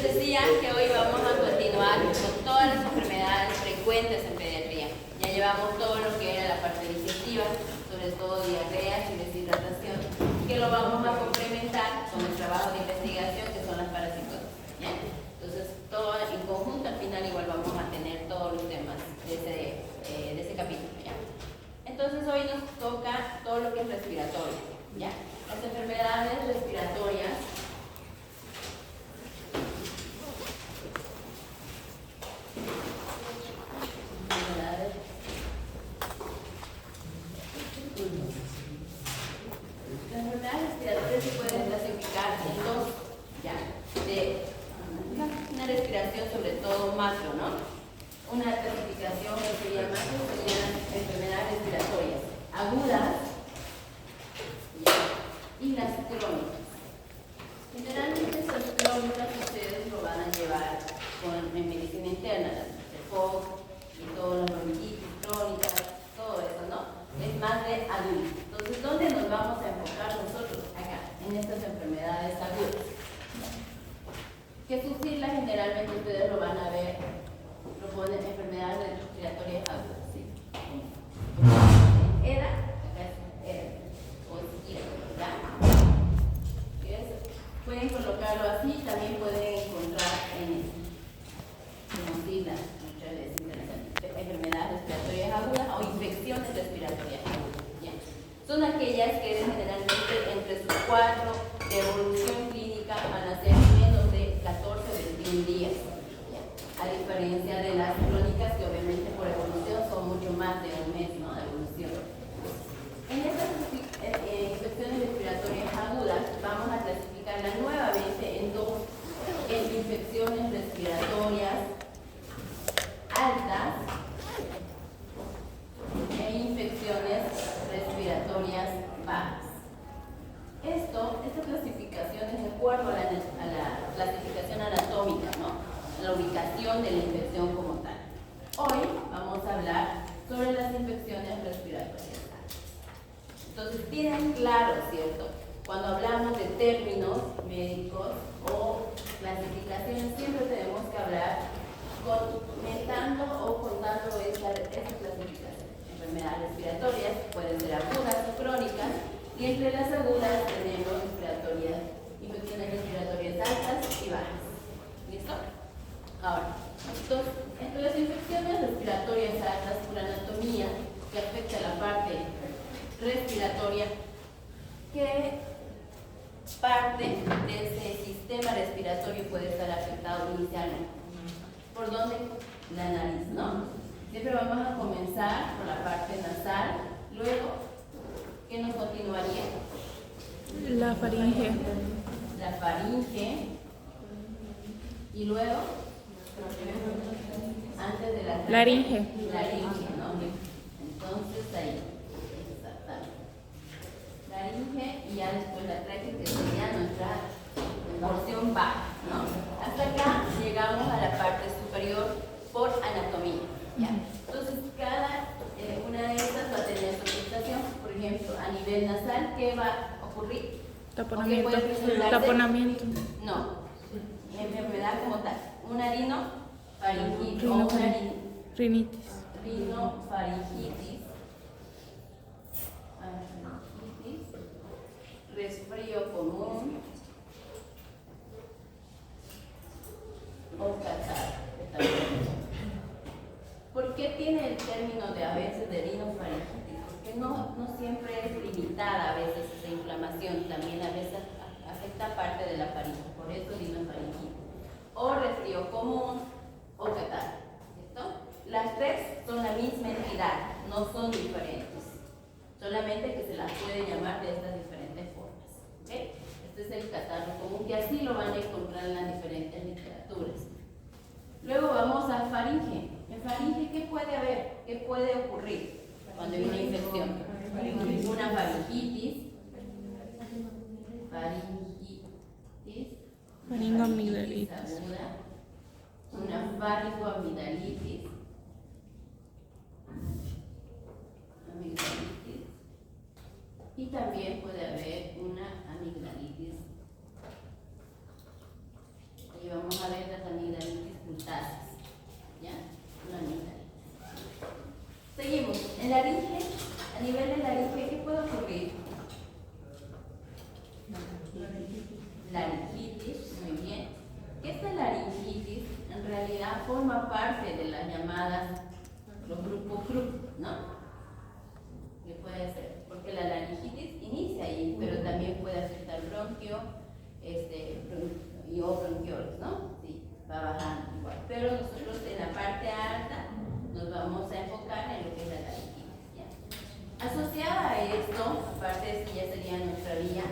decía que hoy vamos a continuar con todas las enfermedades frecuentes en pediatría. Ya llevamos todo lo que era la parte digestiva, sobre todo diarrea y deshidratación, que lo vamos a complementar con el trabajo de investigación que son las parasitosis. ¿Ya? Entonces, todo en conjunto, al final igual vamos a tener todos los temas de ese capítulo. ¿Ya? Entonces, hoy nos toca todo lo que es respiratorio. ¿Ya? Las enfermedades respiratorias se pueden clasificar en dos, ya, de una respiración sobre todo macro, ¿no? Una clasificación que sería macro serían enfermedades respiratorias agudas, ya, y las crónicas. Generalmente estas crónicas ustedes lo van a llevar en medicina interna, el FOC y todas las bronquitis crónicas, todo eso, ¿no? Es más de adultos. Entonces, ¿dónde nos vamos a enfocar nosotros? Acá, en estas enfermedades agudas. Que sufrirlas generalmente ustedes lo van a ver, proponen enfermedades respiratorias agudas, ¿sí? EDA, acá es EDA, o ¿ya? Pueden colocarlo así, también pueden encontrar en siglas, muchas veces, enfermedades respiratorias agudas o infecciones respiratorias agudas. ¿Ya? Son aquellas que generalmente entre sus 4 de evolución clínica van a ser menos de 14 o 21 días. ¿Ya? A diferencia de las crónicas que obviamente por evolución son mucho más de un mes, ¿no? De evolución. En estas infecciones respiratorias agudas vamos a clasificarlas nuevamente en dos, en infecciones respiratorias altas e infecciones respiratorias bajas. Esta clasificación es de acuerdo a la clasificación anatómica, ¿no? La ubicación de la infección como tal. Hoy vamos a hablar sobre las infecciones respiratorias altas. Entonces, tienen claro, ¿cierto? Cuando hablamos de términos médicos o clasificaciones, siempre tenemos que hablar comentando o contando esta clasificación. Enfermedades respiratorias pueden ser agudas o crónicas, y entre las agudas tenemos infecciones respiratorias altas y bajas. ¿Listo? Ahora, entre las infecciones respiratorias altas por anatomía que afecta la parte respiratoria, ¿qué parte de ese sistema respiratorio puede estar afectado inicialmente? ¿Por dónde? La nariz, ¿no? Siempre vamos a comenzar por la parte nasal, luego, ¿qué nos continuaría? La faringe. La faringe. Y luego, antes de la laringe. Laringe, ¿no? Entonces ahí, exactamente. Laringe y ya después la tráquea, que sería nuestra porción baja, ¿no? Hasta acá llegamos a la parte superior por anatomía, ¿ya? Entonces, cada una de estas va a tener su presentación. Por ejemplo, a nivel nasal, ¿qué va a ocurrir? Taponamiento. Taponamiento. No, enfermedad como tal. Un rinofaringitis o una rinitis. Rinofaringitis. Resfrío común o catarro. ¿Por qué tiene el término de a veces de rinofaringitis? Porque no siempre es limitada a veces esa inflamación, también a veces afecta parte de la faringe, por eso rinofaringitis. O resfrío común o catarro. ¿Cierto? Las tres son la misma entidad, no son diferentes. Solamente que se las puede llamar de estas diferentes formas. ¿Okay? Este es el catarro común, que así lo van a encontrar en las diferentes literaturas. Luego vamos a faringe. En faringe, ¿qué puede haber? ¿Qué puede ocurrir cuando hay una infección? Una faringitis. Faringoamigdalitis. Una faringoamigdalitis. Y también puede haber una amigdalitis. Y vamos a ver amigdalitis, ¿ya? Una amigdalitis. Seguimos. En laringe, a nivel de laringe, ¿qué puede ocurrir? Laringitis, muy bien. Que esta laringitis en realidad forma parte de las llamadas, los grupos Krupp, ¿no? Que puede ser, porque la laringitis inicia ahí, pero también puede afectar bronquio, y o bronquioles, ¿no? Sí, va bajando igual. Pero nosotros en la parte alta nos vamos a enfocar en lo que es la laringitis, ¿ya? Asociada a esto, aparte de que ya sería nuestra vía,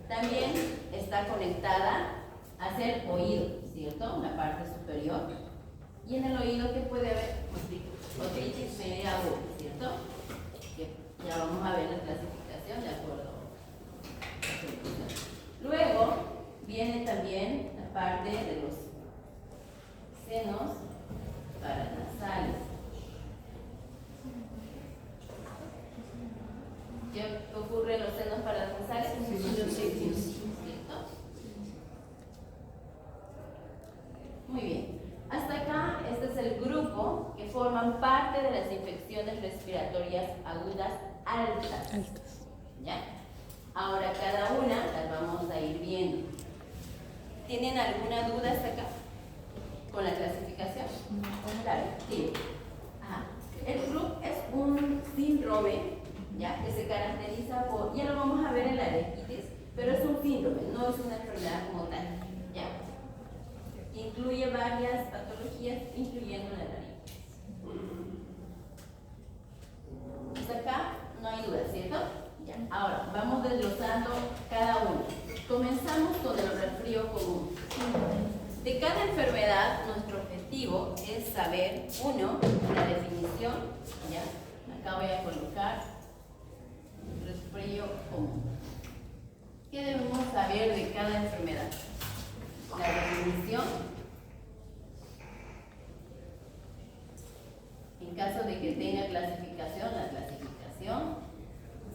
también está conectada hacia el oído, ¿cierto? La parte superior. Y en el oído, ¿qué puede haber? Otitis media aguda, ¿cierto? Que ya vamos a ver la clasificación de acuerdo. Luego viene también la parte de los senos paranasales. ¿Qué ocurre en los senos paranasales? ¿Cierto? Muy bien. Hasta acá, este es el grupo que forman parte de las infecciones respiratorias agudas altas. ¿Ya? Ahora cada una las vamos a ir viendo. ¿Tienen alguna duda hasta acá con la clasificación? Claro, sí. Ajá. El CRUP es un síndrome, ¿ya? Que se caracteriza por, ya lo vamos a ver en la laringitis, pero es un síndrome, no es una enfermedad como tal, ¿ya? Incluye varias patologías, incluyendo la laringitis. Hasta acá no hay duda, ¿cierto? Ya. Ahora, vamos desglosando cada uno. Comenzamos con el resfrío común. De cada enfermedad, nuestro objetivo es saber, uno, la definición, ¿ya? Acá voy a colocar resfrío común. ¿Qué debemos saber de cada enfermedad? La definición. En caso de que tenga clasificación, la clasificación.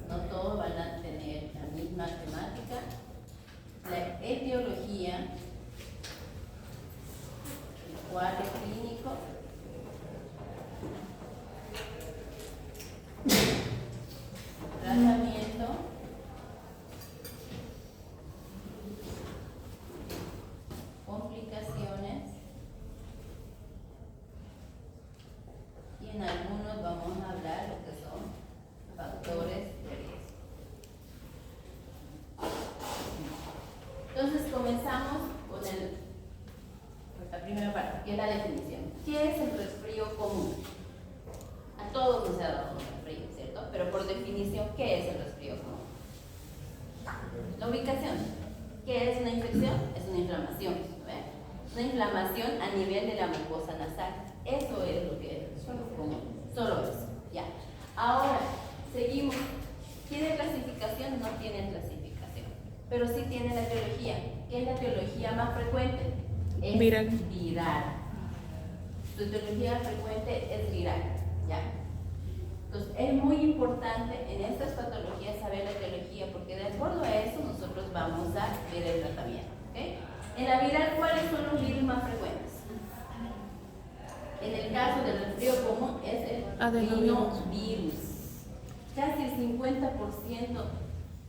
No todos van a tener la misma temática. La etiología, el cuadro clínico, tratamiento, complicaciones, y en algunos vamos a hablar lo que son factores de riesgo. Entonces comenzamos con la primera parte, que es la definición. ¿Qué es el resfrío común? A todos nos ha dado un resfrío, ¿cierto? Pero por definición, ¿qué es el resfrío común? La ubicación. ¿Qué es una infección? Es una inflamación, ¿ve? Una inflamación a nivel de la mucosa nasal. Eso es lo que es común. Solo eso, ya. Ahora, seguimos. ¿Tiene clasificación? No tiene clasificación. Pero sí tiene la etiología. ¿Qué es la etiología más frecuente? Es viral. Su etiología frecuente es viral, ¿ya? Entonces, es muy importante en estas patologías saber la etiología, porque de acuerdo a eso nosotros vamos a ver el tratamiento, ¿okay? En la viral, ¿cuáles son los virus más frecuentes? En el caso del resfrío común es el rinovirus. Casi el 50%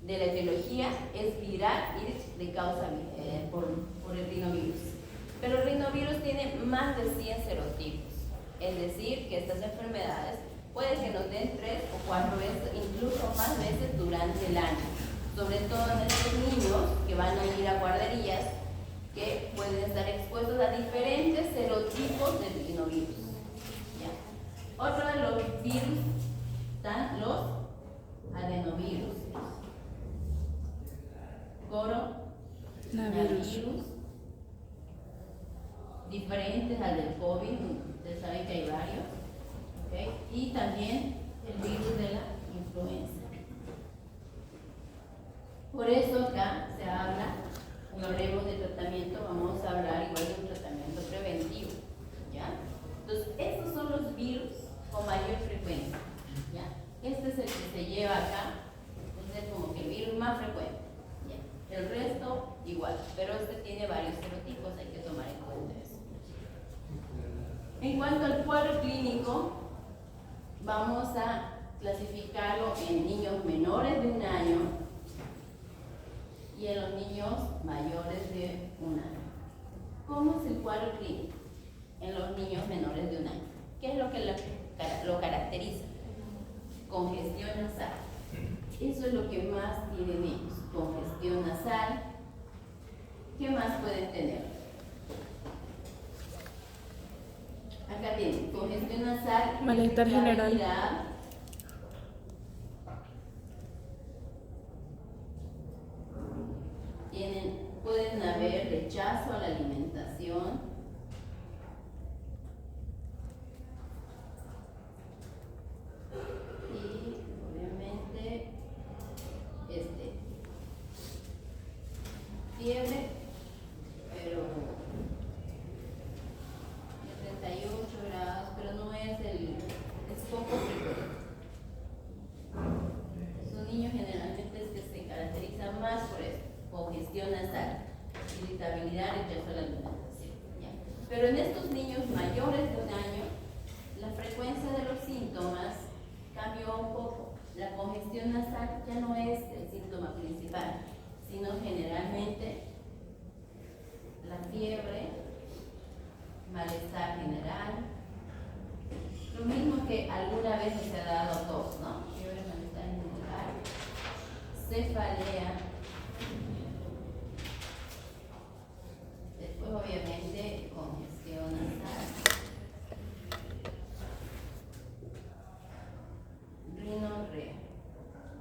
de la etiología es viral y de causa por el rinovirus. Pero el rinovirus tiene más de 100 serotipos, es decir, que estas enfermedades puede que nos den 3 o 4 veces, incluso más veces durante el año, sobre todo en estos niños que van a ir a guarderías que pueden estar expuestos a diferentes serotipos de rinovirus. ¿Ya? Otro de los virus están los adenovirus, coronavirus, diferentes al del COVID, ustedes saben que hay varios, ¿okay? Y también el virus de la influenza. Por eso acá se habla, cuando hablemos de tratamiento, vamos a hablar igual de un tratamiento preventivo, ¿ya? Entonces, estos son los virus con mayor frecuencia, ¿ya? Este es el que se lleva acá, este es como que el virus más frecuente, ¿ya? El resto igual, pero este tiene varios serotipos, hay que tomar en cuenta eso. En cuanto al cuadro clínico, vamos a clasificarlo en niños menores de 1 año y en los niños mayores de 1 año. ¿Cómo es el cuadro clínico en los niños menores de 1 año? ¿Qué es lo que lo caracteriza? Congestión nasal. Eso es lo que más tienen ellos, congestión nasal. ¿Qué más pueden tener? Acá tienen congestión nasal, malestar general, pueden haber rechazo a la alimentación, y obviamente fiebre, pero de 38 grados, pero no es poco frecuente. Son niños generalmente que se caracterizan más por eso, congestión nasal, irritabilidad, rechazo a la alimentación, ¿ya? Pero en estos niños mayores de 1 año, la frecuencia de los síntomas cambió un poco. La congestión nasal ya no es el síntoma principal, sino generalmente la fiebre, malestar general, lo mismo que alguna vez se ha dado tos, ¿no? Fiebre, malestar general, cefalea, después obviamente congestión nasal, rinorrea,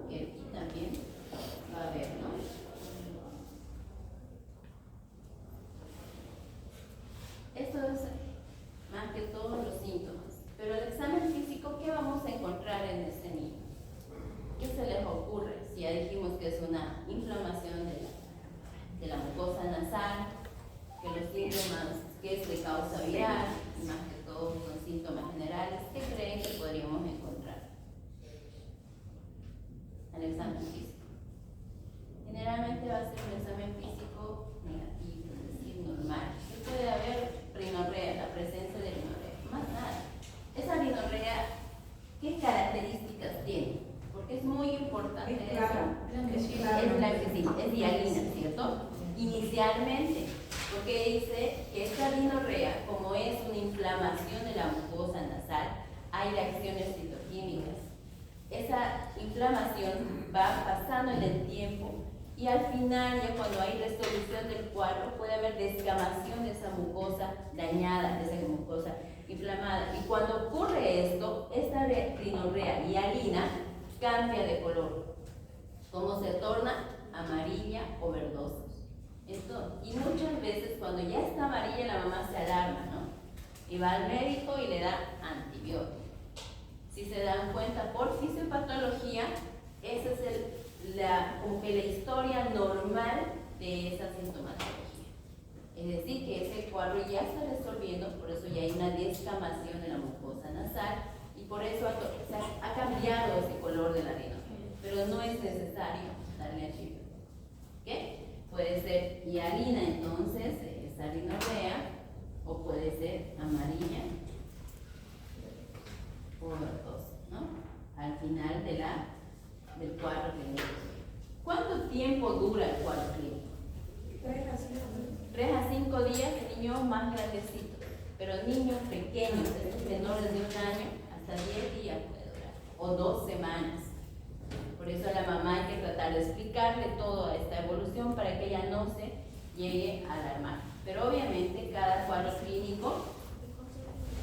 que aquí también va a haber, ¿no? Esto es más que todos los síntomas. Pero el examen físico, ¿qué vamos a encontrar en este niño? ¿Qué se les ocurre? Si ya dijimos que es una inflamación de la mucosa nasal, que los síntomas, que es de causa viral, y más que todo son síntomas generales, ¿qué creen que podríamos encontrar en el examen físico? Generalmente va a ser un examen físico negativo, es decir, normal. ¿Qué puede haber? Rinorrea, la presencia de rinorrea, más nada. Esa rinorrea, ¿qué características tiene? Porque es muy importante. Es blanquecina, es hialina, ¿cierto? Inicialmente, porque dice que esta rinorrea, como es una inflamación de la mucosa nasal, hay reacciones citoquímicas. Esa inflamación va pasando en el tiempo y al final, ya cuando hay resolución del cuadro, puede haber descamación de esa mucosa dañada, de esa mucosa inflamada. Y cuando ocurre esto, esta rinorrea hialina cambia de color, como se torna amarilla o verdosa. Y muchas veces cuando ya está amarilla la mamá se alarma, ¿no? Y va al médico y le da antibiótico. Si se dan cuenta por fisiopatología, esa es como que la historia normal de esa sintomatología. Es decir, que ese cuadro ya está resolviendo, por eso ya hay una descamación de la mucosa nasal y por eso ha cambiado ese color de la rinorrea. Pero no es necesario darle antibiótico. ¿Qué? Puede ser hialina, entonces, esa rinorrea, o puede ser amarilla o verdosa, ¿no? Al final del cuadro clínico. ¿Cuánto tiempo dura el cuadro clínico? 3 a 5 días en niños más grandecitos, pero niños pequeños, menores de 1 año, hasta 10 días puede durar, o 2 semanas. Por eso a la mamá hay que tratar de explicarle toda esta evolución para que ella no se llegue a alarmar. Pero obviamente cada cuadro clínico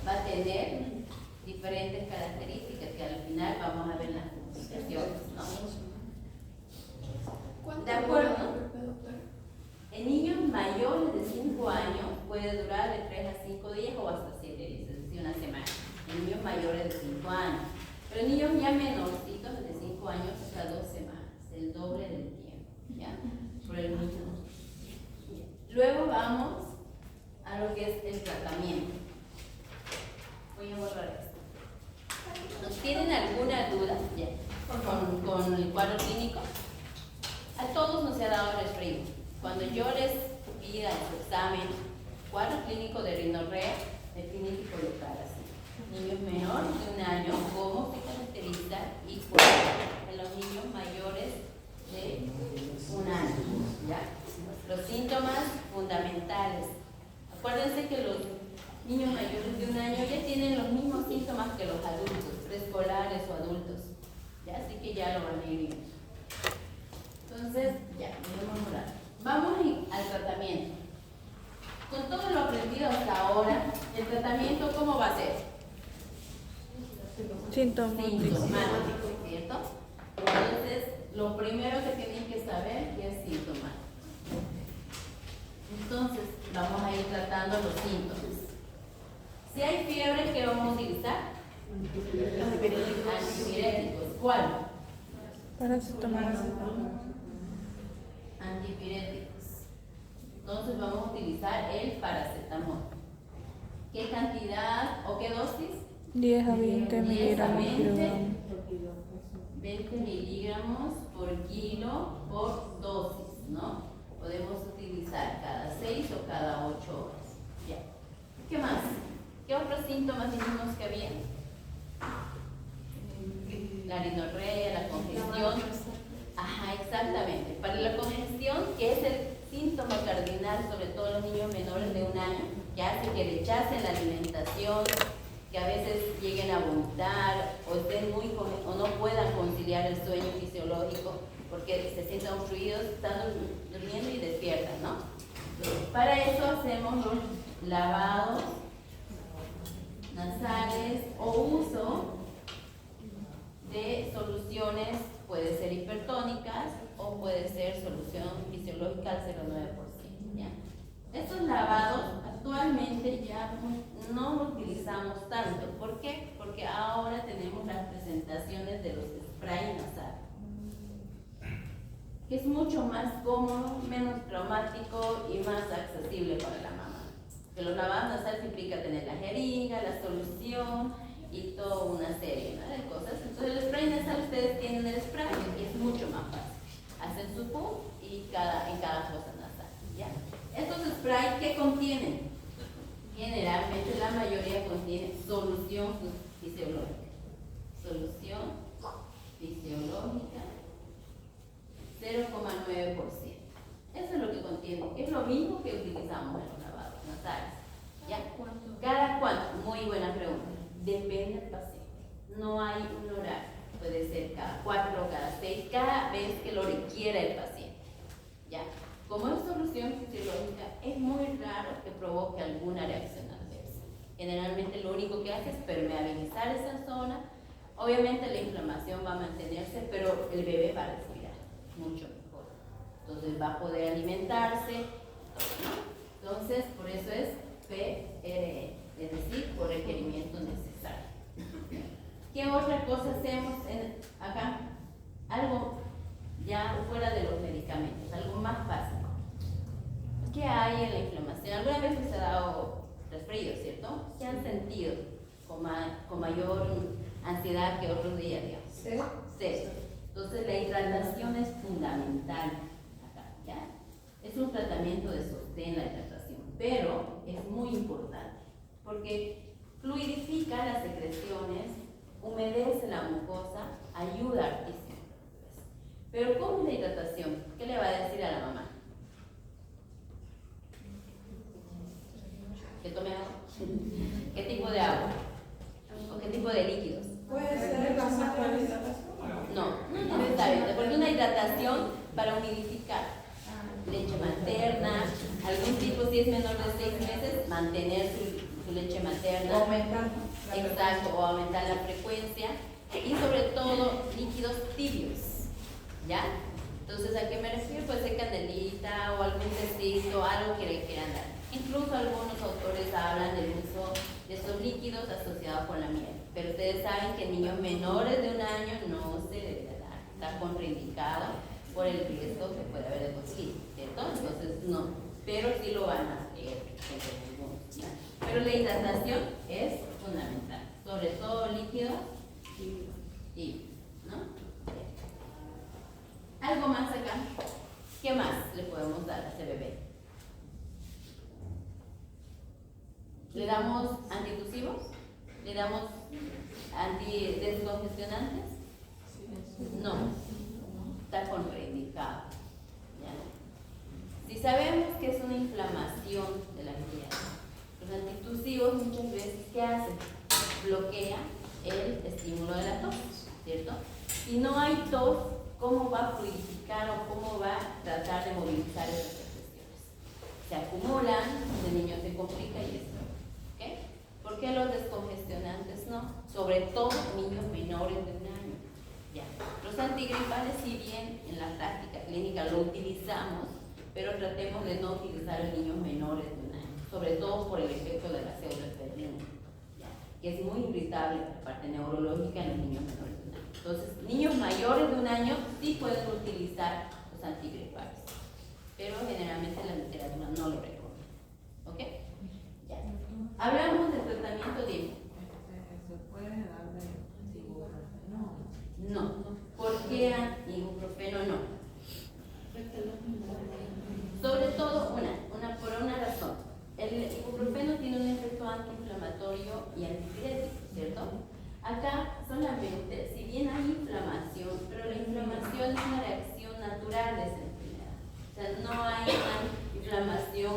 va a tener diferentes características que al final vamos a ver en las complicaciones, ¿no? ¿De acuerdo? En niños mayores de 5 años puede durar de 3 a 5 días o hasta 7 días, es decir, 1 semana. En niños mayores de 5 años. Pero en niños ya menorcitos de 5 años hasta 2 semanas, el doble del tiempo, ¿ya? Por el mismo. Luego vamos a lo que es el tratamiento. Voy a borrar esto. ¿Tienen alguna duda ya con el cuadro clínico? A todos nos ha dado resfrío. Cuando yo les pida en su examen cuadro clínico de rinorrea, definir y colocar así. Niños menores de un año, cómo se caracteriza y cuál en los niños mayores de un año. ¿Ya? Los síntomas fundamentales. Acuérdense que los niños mayores de un año ya tienen los mismos síntomas que los adultos, preescolares o adultos. ¿Ya? Así que ya lo van a ir viendo. Entonces, ya, vamos al tratamiento. Con todo lo aprendido hasta ahora, el tratamiento, ¿cómo va a ser? Sintomático, ¿cierto? Entonces, lo primero que tienen que saber es sintomático. Entonces, vamos a ir tratando los síntomas. Si hay fiebre, ¿qué vamos a utilizar? Antipiréticos. ¿Cuál? paracetamol, Antipiréticos. Entonces vamos a utilizar el paracetamol. ¿Qué cantidad o qué dosis? 10 a 20 miligramos por kilogramo. 20 miligramos por kilo por dosis, ¿no? Podemos utilizar cada 6 o cada 8 horas. Ya. ¿Qué más? ¿Qué otros síntomas dijimos que había? La rinorrea, la congestión. Ajá, exactamente. Para la congestión, que es el síntoma cardinal, sobre todo en los niños menores de un año, que hace que rechacen la alimentación, que a veces lleguen a vomitar o estén o no puedan conciliar el sueño fisiológico porque se sientan obstruidos, están durmiendo y despiertan, ¿no? Para eso hacemos los lavados nasales o uso de soluciones, puede ser hipertónicas o puede ser solución fisiológica al 0,9%. ¿Ya? Estos lavados actualmente ya no los utilizamos tanto. ¿Por qué? Porque ahora tenemos las presentaciones de los spray nasal, que es mucho más cómodo, menos traumático y más accesible para la mamá. Que los lavados nasales implica tener la jeringa, la solución y toda una serie, ¿no?, de cosas. Entonces el spray nasal, ustedes tienen el spray y es mucho más fácil. Hacen su pum y en cada fosa nasal, ¿ya? Estos sprays, ¿qué contienen? Generalmente la mayoría contiene solución fisiológica. Solución fisiológica 0,9%. Eso es lo que contiene. Es lo mismo que utilizamos en los lavados nasales. ¿Ya? ¿Cada cuánto? Muy buena pregunta. Depende del paciente. No hay un horario. Puede ser cada 4, cada 6, cada vez que lo requiera el paciente. ¿Ya? Como es solución fisiológica, es muy raro que provoque alguna reacción adversa. Generalmente lo único que hace es permeabilizar esa zona. Obviamente la inflamación va a mantenerse, pero el bebé va a respirar mucho mejor. Entonces va a poder alimentarse, ¿no? Entonces, por eso es PRE, es decir, por requerimiento necesario. ¿Qué otra cosa hacemos acá? Algo ya fuera de los medicamentos, algo más básico. ¿Qué hay en la inflamación? Alguna vez les ha dado resfrío, ¿cierto? ¿Se han sentido con mayor ansiedad que otros días, digamos? Sí. Entonces la hidratación es fundamental acá, ¿ya? Es un tratamiento de sostén la hidratación, pero es muy importante porque fluidifica las secreciones, humedece la mucosa, ayuda hartísimo. Pero ¿cómo es la hidratación? ¿Qué le va a decir a la mamá? ¿Que tome agua? ¿Qué tipo de agua? ¿O qué tipo de líquidos? ¿Puede ser pasar por hidratación? No necesariamente, porque una hidratación para humidificar. Leche materna, algún tipo, si es menor de 6 meses, mantener su leche materna. Aumentar. Exacto, o aumentar la frecuencia. Y sobre todo, líquidos tibios. ¿Ya? Entonces, ¿a qué me refiero? Puede ser candelita o algún tecito, algo que le quieran dar. Incluso algunos autores hablan del uso de estos líquidos asociados con la miel. Pero ustedes saben que en niños menores de un año no se debe dar. Está contraindicado por el riesgo que puede haber de colitis, ¿cierto? Entonces, no. Pero sí lo van a hacer. Pero la hidratación es fundamental. Sobre todo líquidos y, ¿no? Algo más acá. ¿Qué más le podemos dar a ese bebé? ¿Le damos antitusivos? ¿Le damos antidescongestionantes? No, está contraindicado. ¿Ya? Si sabemos que es una inflamación de la vías, los antitusivos muchas veces, ¿qué hacen? Bloquea el estímulo de la tos, ¿cierto? Si no hay tos, ¿cómo va a fluidificar o cómo va a tratar de movilizar esas secreciones? Se acumulan, el niño se complica y esto. ¿Okay? ¿Por qué los descongestionantes no? Sobre todo niños menores de un año. Ya. Los antigripales, si bien en la práctica clínica lo utilizamos, pero tratemos de no utilizar en niños menores de un año, sobre todo por el efecto de la pseudoefedrina, que es muy irritable por parte neurológica en los niños menores de un año. Entonces, niños mayores de un año sí pueden utilizar los antigripales, pero generalmente la literatura no lo recomienda. ¿Ok? Ya. Hablamos del tratamiento de... ¿Se puede darle ibuprofeno? No. ¿Por qué ibuprofeno no? Sobre todo por una razón. El ibuprofeno tiene un efecto antiinflamatorio y antipirético, ¿cierto? Acá solamente, si bien hay inflamación, pero la inflamación es una reacción natural de esa enfermedad. O sea, no hay una inflamación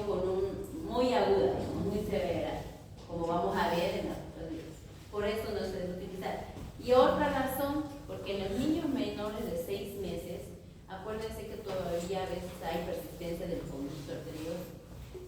muy aguda, muy severa, como vamos a ver en las otras videos. Por eso no se debe utilizar. Y otra razón, porque en los niños menores de 6 meses, acuérdense que todavía a veces hay persistencia del conducto arterioso.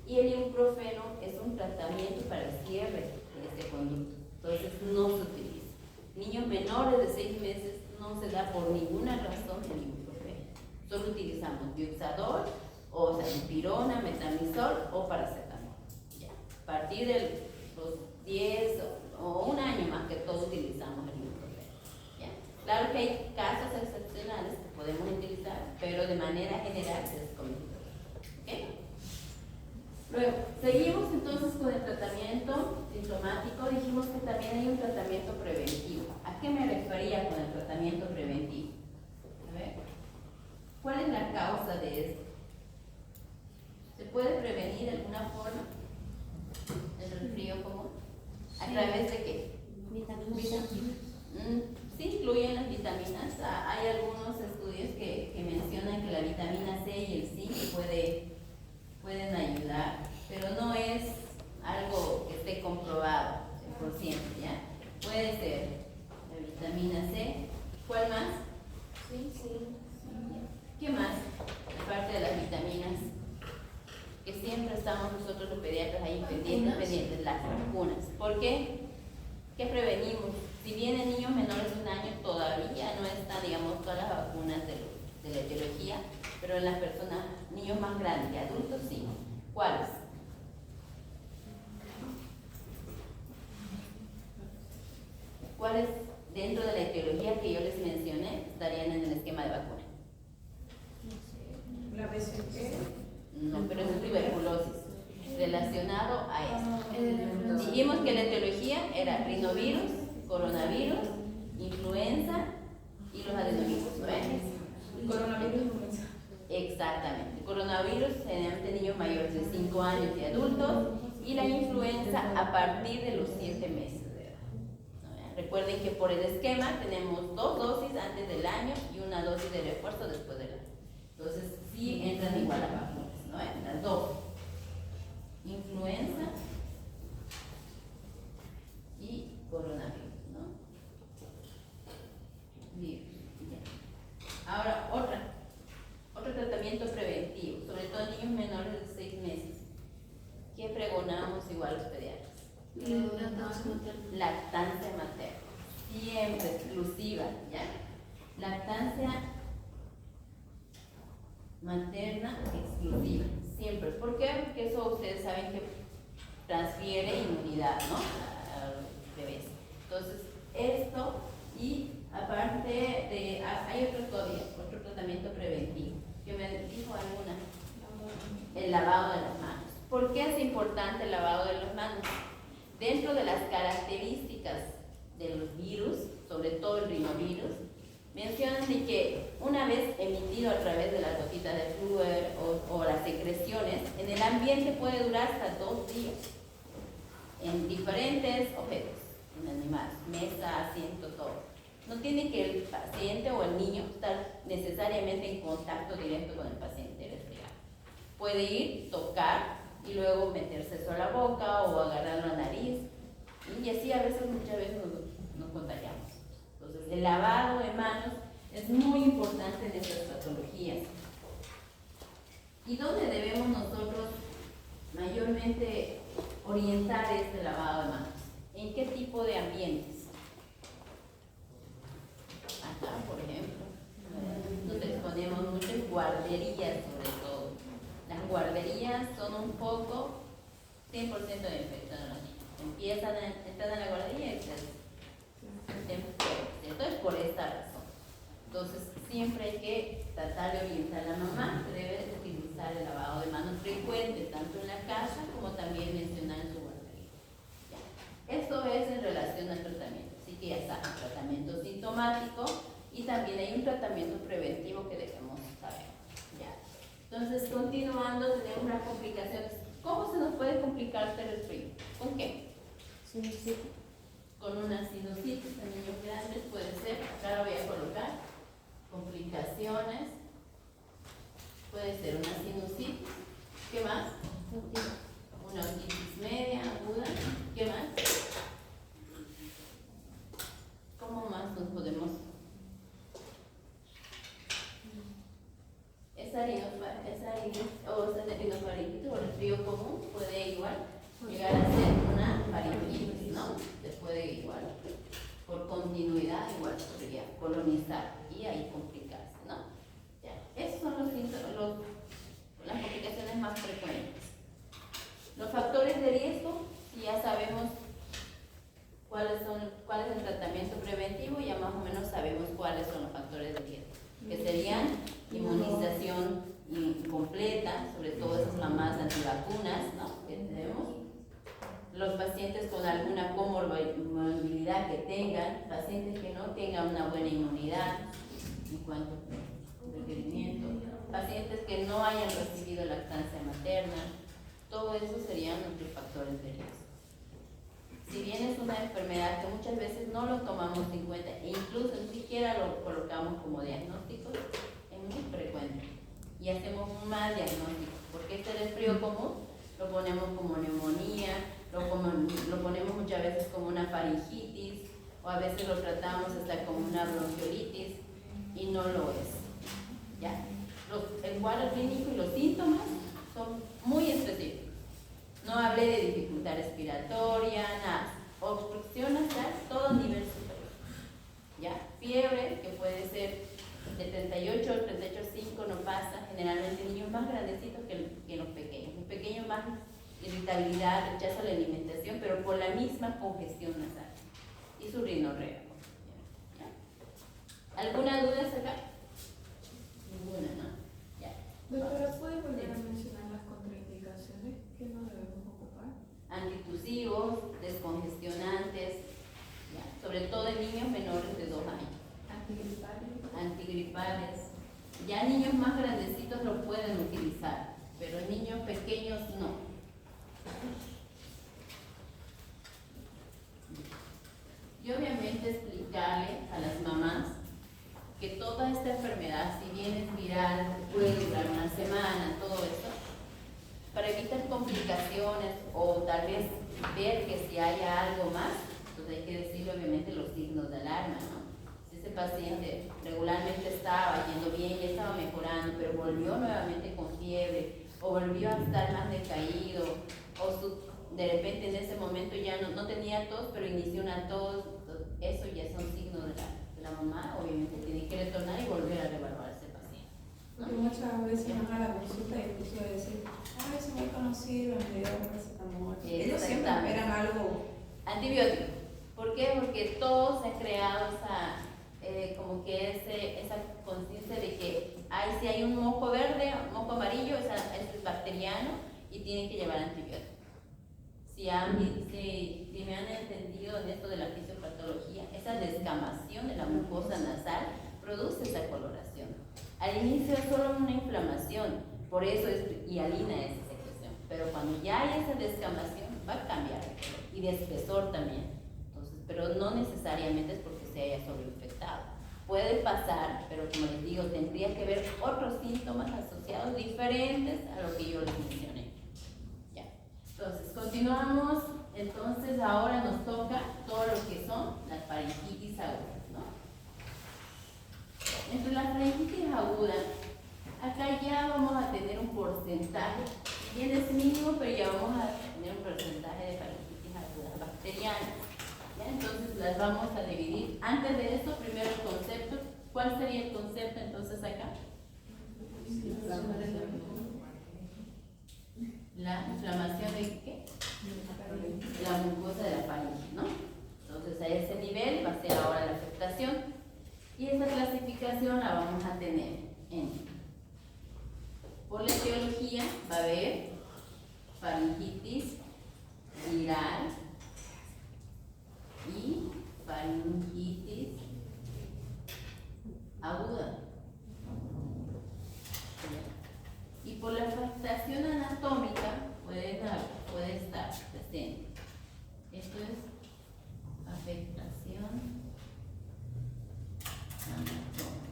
Y el ibuprofeno es un tratamiento para el cierre de este conducto. Entonces no se utiliza. Niños menores de 6 meses no se da por ninguna razón el ibuprofeno. Solo utilizamos dioxador, o sea, dipirona, metamizol o paracetamol. Ya. A partir de los 10 o un año más que todo utilizamos el ibuprofeno. ¿Ya? Claro que hay casos excepcionales que podemos utilizar, pero de manera general se descomienda. ¿Ok? Luego, seguimos entonces con el tratamiento sintomático. Dijimos que también hay un tratamiento preventivo. ¿A qué me refería con el tratamiento preventivo? A ver, ¿cuál es la causa de esto? ¿Se puede prevenir de alguna forma el resfrío común? ¿A través de qué? Vitaminas. Sí, incluyen las vitaminas. Hay algunos estudios que mencionan que la vitamina C y el zinc pueden ayudar, pero no es algo que esté comprobado 100%, ¿ya? Puede ser la vitamina C. ¿Cuál más? Sí. ¿Qué más? Aparte de las vitaminas, que siempre estamos nosotros los pediatras ahí pendientes, las vacunas. ¿Por qué? ¿Qué prevenimos? Si bien en niños menores de un año todavía no están, digamos, todas las vacunas de la etiología, pero en las personas, niños más grandes que adultos, sí. ¿Cuáles? ¿Cuáles dentro de la etiología que yo les mencioné estarían en el esquema de vacuna? ¿La BCG? No, pero es tuberculosis, relacionado a eso. Dijimos que la etiología era rinovirus, coronavirus, influenza y los adenovirus, ¿no? Coronavirus influenza. Exactamente. Coronavirus generalmente niños mayores de 5 años y adultos, y la influenza a partir de los 7 meses de edad. Recuerden que por el esquema tenemos 2 dosis antes del año y una dosis de refuerzo después del año. Entonces sí entran igual a vacunas, ¿no? Las dos. Influenza y coronavirus, ¿no? Bien. Ahora otro tratamiento preventivo, sobre todo en niños menores de 6 meses. ¿Qué pregonamos igual los pediatras? Lactancia materna. Siempre exclusiva, ¿ya? Lactancia materna exclusiva, siempre. ¿Por qué? Porque eso ustedes saben que transfiere inmunidad, ¿no? A los bebés. Entonces, esto, y aparte de, hay otro tratamiento preventivo, que me dijo alguna, el lavado de las manos. ¿Por qué es importante el lavado de las manos? Dentro de las características de los virus, sobre todo el rinovirus, mencionan de que una vez emitido a través de las gotitas de flúor o las secreciones, en el ambiente puede durar hasta 2 días en diferentes objetos, en animales, mesa, asiento, todo. No tiene que el paciente o el niño estar necesariamente en contacto directo con el paciente resfriado. Puede ir, tocar y luego meterse eso a la boca o agarrarlo a la nariz, y así muchas veces nos contagiamos. Entonces, el lavado de manos es muy importante en estas patologías. ¿Y dónde debemos nosotros mayormente orientar este lavado de manos? ¿En qué tipo de ambientes? Acá, por ejemplo, nos exponemos mucho en guarderías, sobre todo. Las guarderías son un poco 100% de infección a los niños. Empiezan a entrar en la guardería y entonces por esta razón. Entonces siempre hay que tratar de orientar a la mamá que debe utilizar el lavado de manos frecuente, tanto en la casa como también mencionar en su guardería. ¿Ya? Esto es en relación al tratamiento. Así que ya está, tratamiento sintomático y también hay un tratamiento preventivo que debemos saber. ¿Ya? Entonces, continuando, tenemos las complicaciones. ¿Cómo se nos puede complicar el resfrío? ¿Con qué? Sinusitis. Con una sinusitis en niños grandes puede ser, acá lo voy a colocar, complicaciones, puede ser una sinusitis, ¿qué más? Una otitis media, aguda, ¿qué más? ¿Cómo más nos podemos? Esa rinofaringitis o resfrío común puede igual llegar a ser una faringitis, ¿no? Se puede igual, por continuidad, igual podría colonizar y ahí complicarse, ¿no? Ya. Esos son los síntomas, las complicaciones más frecuentes. Los factores de riesgo, si ya sabemos cuál es el tratamiento preventivo, ya más o menos sabemos cuáles son los factores de riesgo, que serían inmunización incompleta, sobre todo esas mamás antivacunas, ¿no? Que tenemos, los pacientes con alguna comorbilidad que tengan, pacientes que no tengan una buena inmunidad en cuanto a requerimiento, pacientes que no hayan recibido lactancia materna, todo eso serían nuestros factores de riesgo. Si bien es una enfermedad que muchas veces no lo tomamos en cuenta e incluso ni siquiera lo colocamos como diagnóstico, es muy frecuente y hacemos un mal diagnóstico, porque este resfrío común lo ponemos como neumonía, lo ponemos muchas veces como una faringitis o a veces lo tratamos hasta como una bronquiolitis y no lo es. ¿Ya? El cuadro clínico y los síntomas son muy específicos. No hablé de dificultad respiratoria, nada. Obstrucción nasal, todo nivel superior. ¿Ya? Fiebre, que puede ser de 38 o 38,5, no pasa. Generalmente niños más grandecitos que los pequeños. Los pequeños más irritabilidad, rechazo a la alimentación, pero por la misma congestión nasal. Y su rinorrea. ¿Ya? ¿Alguna duda acá? Ninguna, ¿no? Ya. Doctora, ¿puede volver a mencionar las contraindicaciones que no debemos ocupar? Antitusivos, descongestionantes, ¿ya? Sobre todo en niños menores de 2 años. Antigripales. Ya niños más grandecitos lo pueden utilizar, pero en niños pequeños no. Y obviamente explicarle a las mamás que toda esta enfermedad, si bien es viral, puede durar una semana, todo esto, para evitar complicaciones o tal vez ver que si haya algo más, pues hay que decirle obviamente los signos de alarma, ¿no? Si ese paciente regularmente estaba yendo bien, ya estaba mejorando, pero volvió nuevamente con fiebre o volvió a estar más decaído o de repente en ese momento ya no tenía tos, pero inició una tos, eso ya son signos de la mamá, obviamente tiene que retornar y volver a reevaluar a ese paciente, ¿no? Porque muchas veces van a la consulta y incluso decir, es muy conocido, me dio paracetamol. Ellos siempre esperan algo. Antibiótico. ¿Por qué? Porque todos se ha creado esa conciencia de que si hay un moco verde, un moco amarillo, es bacteriano y tienen que llevar antibiótico. Si me han entendido en esto de la fisiopatología, esa descamación de la mucosa nasal produce esa coloración. Al inicio es solo una inflamación, por eso es hialina esa secreción, pero cuando ya hay esa descamación va a cambiar el color. y de espesor también. Entonces, pero no necesariamente es porque se haya sobreinfectado. Puede pasar, pero como les digo, tendría que ver otros síntomas asociados diferentes a lo que yo les mencioné. Ya. Entonces, continuamos. Entonces, ahora nos toca todo lo que son las faringitis agudas, ¿no? Entre la faringitis aguda, acá ya vamos a tener un porcentaje, bien es mínimo, pero ya vamos a tener un porcentaje de faringitis agudas bacterianas. ¿Ya? Entonces las vamos a dividir. Antes de esto, primero el concepto. ¿Cuál sería el concepto entonces acá? La inflamación de ¿qué? La mucosa de la faringe, ¿no? Entonces a ese nivel va a ser ahora la afectación. Y esta clasificación la vamos a tener por la etiología va a haber faringitis viral y faringitis aguda. Y por la afectación anatómica puede estar presente. Esto es afectación anatómica.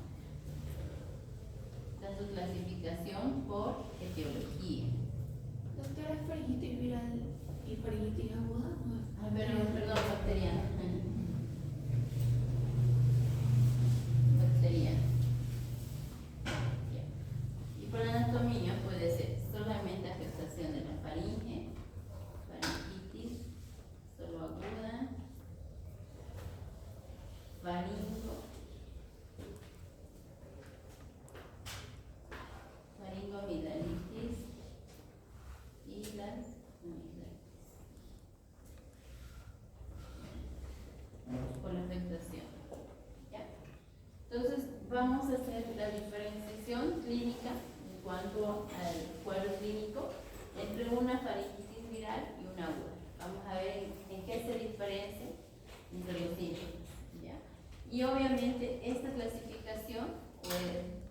Esta es su clasificación por etiología. Doctora, faringitis viral y faringitis aguda. Perdón, bacteriana. Bacteriana. Y por la anatomía puede ser solamente afectación de la faringe, faringitis, solo aguda, faringoamigdalitis y las amigdalitis. Por la afectación. ¿Ya? Entonces vamos a hacer la diferenciación clínica en cuanto al cuadro clínico entre una faringitis viral y una aguda. Vamos a ver en qué se diferencia entre los síntomas. ¿Ya? Y obviamente esta clasificación pues,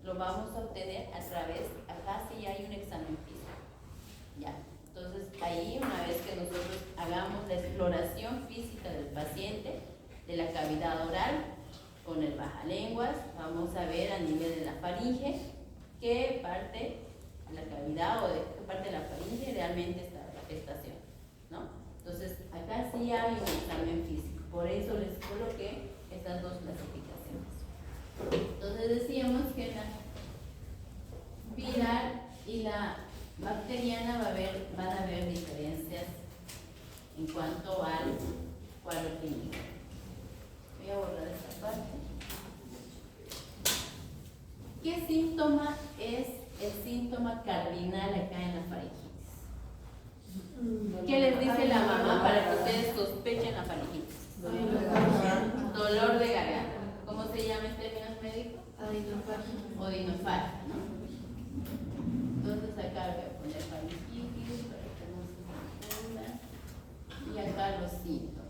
lo vamos a obtener a través, acá sí hay un examen físico. ¿Ya? Entonces ahí una vez que nosotros hagamos la exploración física del paciente, de la cavidad oral con el bajalenguas, vamos a ver a nivel de la faringe qué parte de la cavidad o de qué parte de la faringe realmente está la afectación, ¿no? Entonces acá sí hay un examen físico, por eso les coloqué estas dos clasificaciones. Entonces decíamos que la viral y la bacteriana van a haber diferencias en cuanto al cuadro clínico. Voy a borrar esta parte. ¿Qué síntoma es el síntoma cardinal acá en la faringitis? ¿Qué les dice la mamá para que ustedes sospechen la faringitis? Dolor de garganta. ¿Cómo se llama en términos médicos? Odinofagia, ¿no? Entonces acá voy a poner faringitis para que no se confunda. Y acá los síntomas.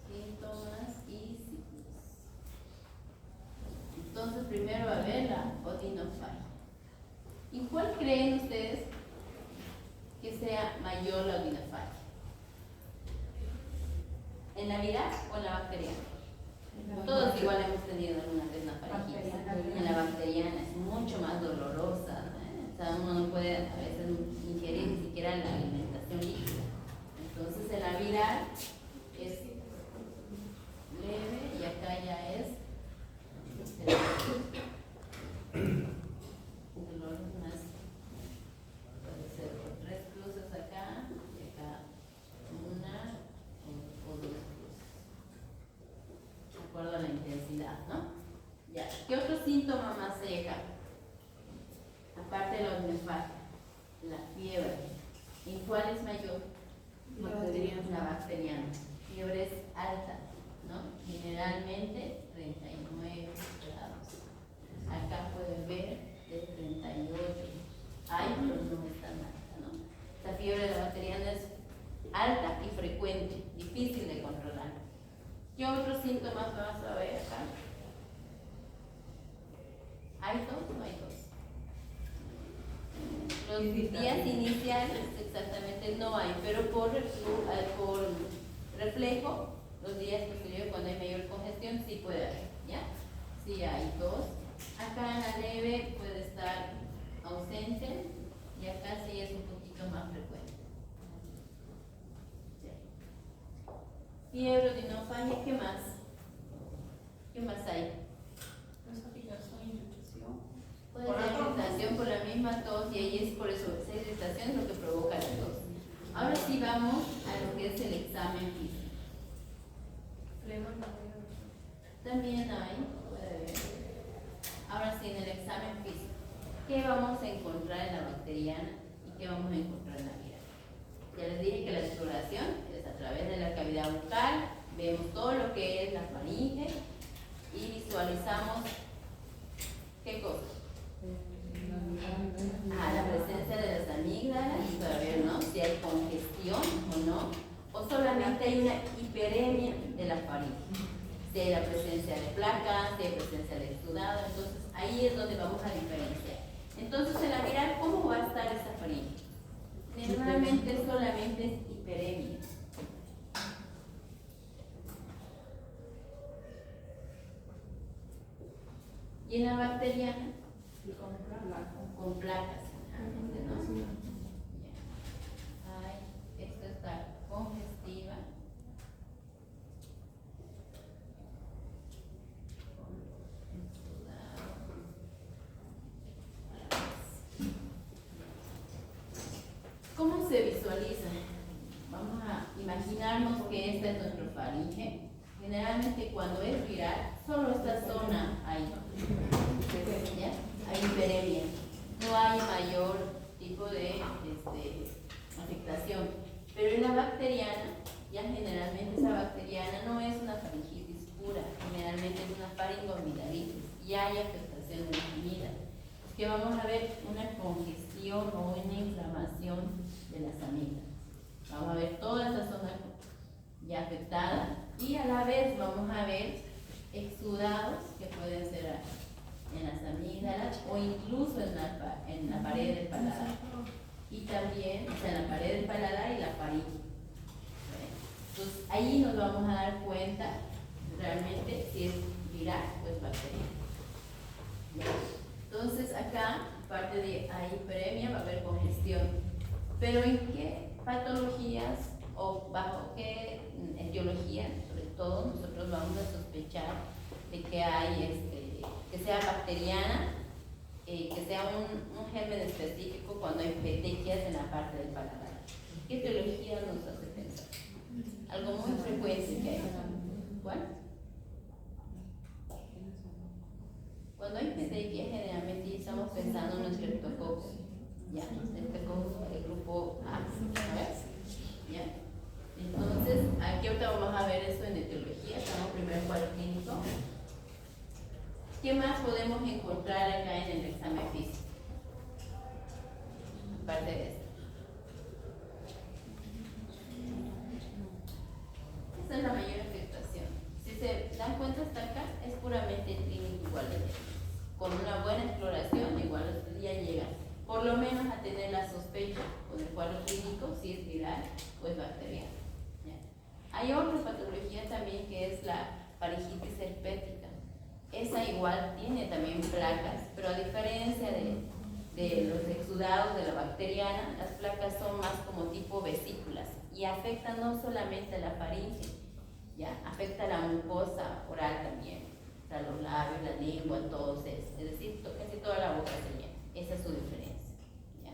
Síntomas y signos. Entonces primero va a haber la odinofagia. ¿Y cuál creen ustedes que sea mayor la odinofagia? ¿En la viral o en la bacteriana? Todos igual hemos tenido alguna vez una faringitis. En la bacteriana es mucho más dolorosa, ¿eh? O sea, uno no puede a veces ingerir ni siquiera la alimentación líquida. Entonces en la viral es leve y acá ya es dolor más, puede ser por 3 cruces acá y acá una o 2 cruces, de acuerdo a la intensidad, ¿no? Ya. ¿Qué otro síntoma más hay acá? Aparte de la odinofagia, la fiebre. ¿En cuál es mayor? La bacteriana. Fiebre es alta, ¿no? Generalmente 39 grados. Acá pueden ver de 38. Hay, pero no es tan alta, ¿no? Esta fiebre de la bacteriana es alta y frecuente, difícil de controlar. ¿Qué otros síntomas vamos a ver acá? ¿Hay tos o no hay tos? Los días iniciales se exactamente no hay, pero por reflejo, los días posteriores cuando hay mayor congestión sí puede haber, ¿ya? Sí hay tos. Acá en la leve puede estar ausente y acá sí es un poquito más frecuente. Fiebre, odinofagia, ¿qué más? ¿Qué más hay? Irritación, irritación. Puede ser irritación por la misma tos y ahí es por eso, esa irritación es lo que provoca la tos. Ahora sí vamos a lo que es el examen físico. También hay, puede haber. Ahora sí, en el examen físico, ¿qué vamos a encontrar en la bacteriana y qué vamos a encontrar en la viral? Ya les dije que la exploración es a través de la cavidad bucal, vemos todo lo que es la faringe y visualizamos ¿qué cosa? La presencia de las amígdalas para ver, ¿no? Si hay congestión o no, o solamente hay una hiperemia de la faringe. Si hay la presencia de placas, si hay presencia de exudado, entonces ahí es donde vamos a diferenciar. Entonces en la viral, ¿cómo va a estar esta faringe? Normalmente solamente es hiperemia. Y en la bacteriana, con placas. ¿No? Ay, esto está congestiva. ¿Cómo se visualiza? Vamos a imaginarnos que esta es nuestra faringe. Generalmente cuando es viral, solo esta zona hay, ¿ya? Hay hiperemia. No hay mayor tipo de afectación. Pero en la bacteriana, ya generalmente esa bacteriana no es una faringitis pura, generalmente es una faringomidalitis y hay afectación de la amígdala. Es que vamos a ver una congestión o una inflamación de las amígdalas. Vamos a ver toda esta zona ya afectada y a la vez vamos a ver exudados que pueden ser en las amígdalas o incluso en la pared del paladar. Y también, o sea, en la pared del paladar y la faringe. Entonces, ahí nos vamos a dar cuenta realmente si es viral o es bacteriana. Entonces, acá, aparte de hiperemia, va a haber congestión. Pero ¿en qué patologías o bajo qué etiología, sobre todo, nosotros vamos a sospechar de que hay que sea bacteriana, que sea un germen específico cuando hay petequias en la parte del paladar? ¿Qué etiología nos hace pensar? Algo muy frecuente que hay. ¿Cuál? Cuando hay petequias, generalmente estamos pensando en los streptococcus. Ya, streptococcus, el grupo A. ¿Ya? Entonces, aquí ahorita vamos a ver eso en etiología. Estamos primero en cuadro clínico. ¿Qué más podemos encontrar acá en el examen físico? Aparte de esto. Esta es la mayor afectación. Si se dan cuenta hasta acá, es puramente clínico igual de bien. Con una buena exploración, igual usted ya llega por lo menos a tener la sospecha con el cuadro clínico si es viral o es bacteriano. ¿Ya? Hay otra patología también que es la faringitis herpética. Esa igual tiene también placas, pero a diferencia de los exudados de la bacteriana, las placas son más como tipo vesículas y afectan no solamente a la faringe, ¿ya? Afecta a la mucosa oral también, o sea, los labios, la lengua, todo eso, es decir, casi toda la boca se llena. Esa es su diferencia, ¿ya?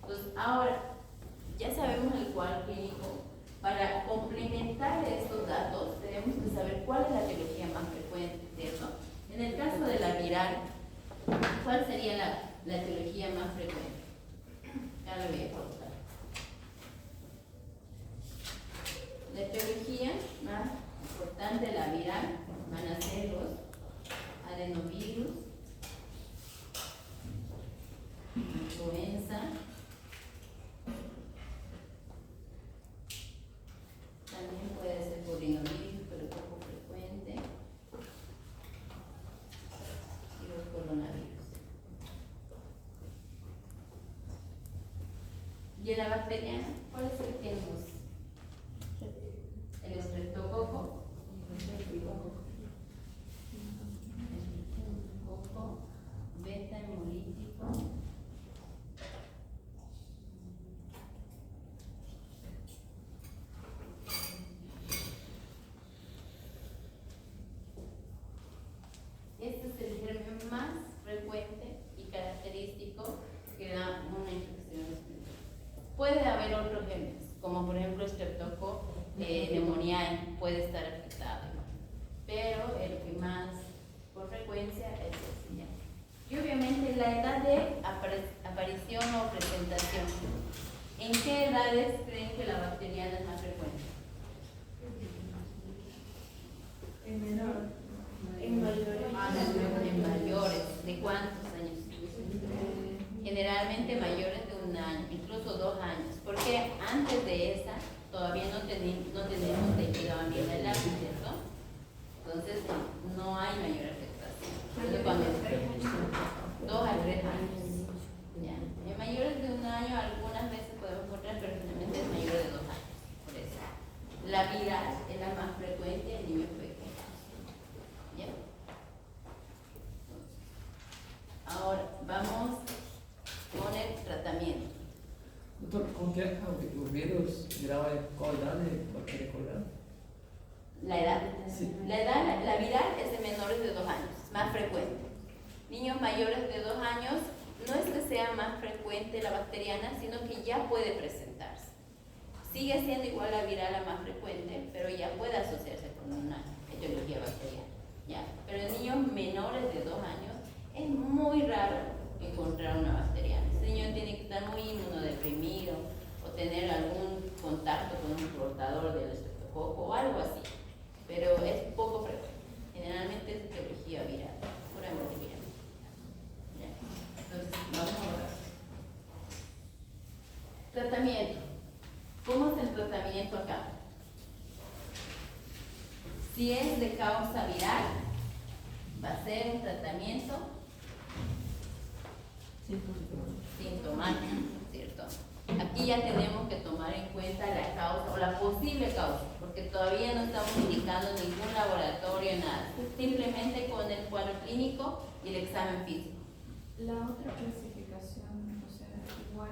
Entonces, ahora, ya sabemos el cuadro clínico. Para complementar estos datos, tenemos que saber cuál es la etiología más frecuente, ¿cierto? En el caso de la viral, ¿cuál sería la etiología más frecuente? Ya lo voy a colocar. La etiología más importante de la viral van a ser los adenovirus, influenza, también puede ser por rinovirus, pero poco frecuente, y los coronavirus. de la bacteriana, ¿cuál es el que nos? El estreptococo. Coco beta hemolítico. Este es el germen más frecuente y característico que da una infección respiratoria. Puede haber otros gérmenes, como por ejemplo Streptococcus pneumoniae puede estar afectado, pero el que más por frecuencia es el ya. Y obviamente la edad de aparición o presentación. ¿En qué edades creen que la bacteriana es más frecuente? En menor. En mayores. En mayores. ¿De cuántos años? Generalmente mayores de 1 año, incluso 2 años, porque antes de esa todavía no tenemos tejido amiloide, ¿cierto? Entonces no hay mayor afectación. Entonces, cuando 2 a 3 años. ¿Ya? En mayores de 1 año algunas veces podemos encontrar, pero generalmente es mayor de 2 años. Por eso. La viral es la más frecuente en niños pequeños. ¿Ya? Ahora vamos con el tratamiento. Doctor, ¿con qué virus grave cuál edad de cualquier recordar? La edad. Sí. La viral es de menores de 2 años, más frecuente. Niños mayores de 2 años, no es que sea más frecuente la bacteriana, sino que ya puede presentarse. Sigue siendo igual la viral la más frecuente, pero ya puede asociarse con una etiología bacteriana. ¿Ya? Pero en niños menores de 2 años es muy raro encontrar una bacteriana. Ese niño tiene que estar muy inmunodeprimido o tener algún contacto con un portador del estreptococo o algo así, pero es poco frecuente. Generalmente es etiología viral, puramente viral. ¿Ya? Entonces, vamos a ver. Tratamiento. ¿Cómo es el tratamiento acá? Si es de causa viral, va a ser un tratamiento sintomático, ¿cierto? Aquí ya tenemos que tomar en cuenta la causa o la posible causa, porque todavía no estamos indicando ningún laboratorio, nada. Simplemente con el cuadro clínico y el examen físico. La otra clasificación, o sea, igual.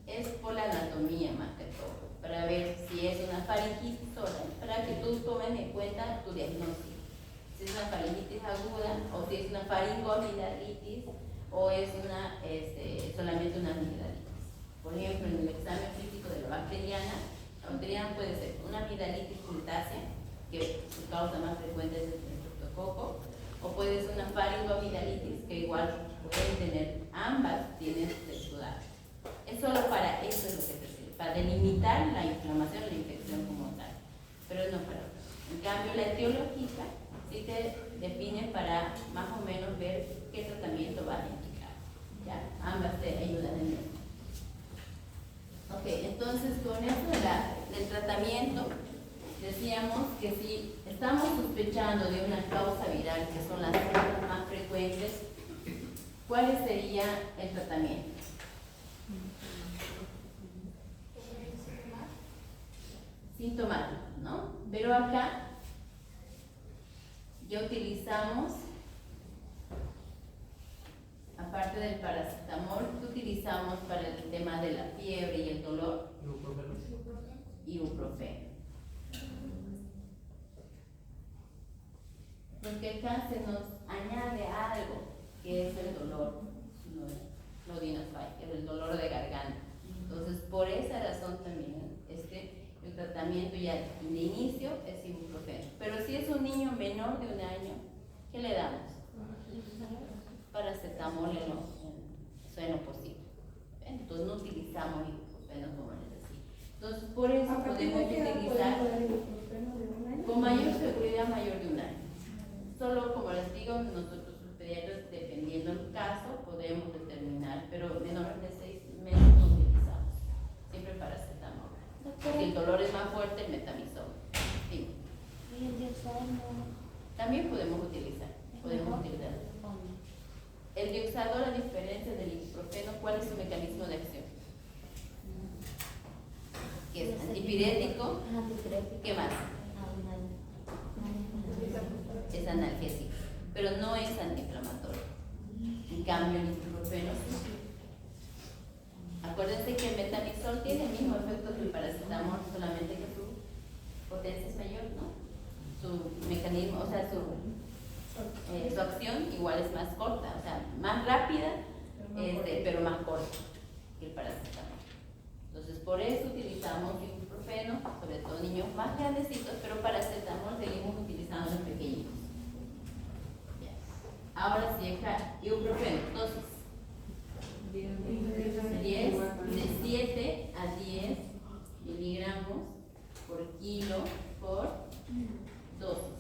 Es por la anatomía más que todo, para ver si es una faringitis sola, para que tú tomes en cuenta tu diagnóstico. Si es una faringitis aguda o si es una faringoamigdalitis o es solamente una amigdalitis. Por ejemplo, en el examen físico de la bacteriana puede ser una amigdalitis cutácea, que su causa más frecuente es el estreptococo, o puede ser una faringoamigdalitis, que igual pueden tener, ambas tienen exudado. Es solo para eso es lo que te sirve, para delimitar la inflamación o la infección como tal, pero no para otro. En cambio, la etiológica sí te define para más o menos ver qué tratamiento va a indicar. ¿Ya? Ambas te ayudan en eso. Ok, entonces con eso del tratamiento, decíamos que si estamos sospechando de una causa viral, que son las causas más frecuentes, ¿cuál sería el tratamiento? Sintomático, ¿no? Pero acá ya utilizamos, aparte del paracetamol, ¿qué utilizamos para el tema de la fiebre y el dolor? Ibuprofeno. Porque acá se nos añade algo que es el dolor, no dinosfai, que es el dolor de garganta. Entonces, por esa razón también el tratamiento ya de inicio es ibuprofeno. Pero si es un niño menor de 1 año, ¿qué le damos? Paracetamol en lo posible. Entonces no utilizamos ibuprofeno como les decía. Entonces por eso podemos utilizar con mayor seguridad mayor de 1 año. Solo como les digo, nosotros los pediatras, dependiendo del caso, podemos determinar, pero menores de 6 meses no utilizamos. Siempre paracetamol. Si el dolor es más fuerte, el metamizol. Sí. ¿Y el dioxazol También podemos utilizar. El dioxazol, a diferencia del ibuprofeno, ¿cuál es su mecanismo de acción? que es antipirético. ¿Qué más? Es analgésico, pero no es antiinflamatorio. En cambio, el ibuprofeno sí. Acuérdense que el metamizol tiene el mismo efecto que el paracetamol, solamente que su potencia es mayor, ¿no? Su mecanismo, o sea, su acción igual es más corta, o sea, más rápida, pero más corta que el paracetamol. Entonces, por eso utilizamos ibuprofeno, sobre todo niños más grandecitos, pero paracetamol seguimos utilizando los pequeñitos. Bien. Ahora sí, acá, ibuprofeno, dosis. 10, de 7 a 10 miligramos por kilo por dosis.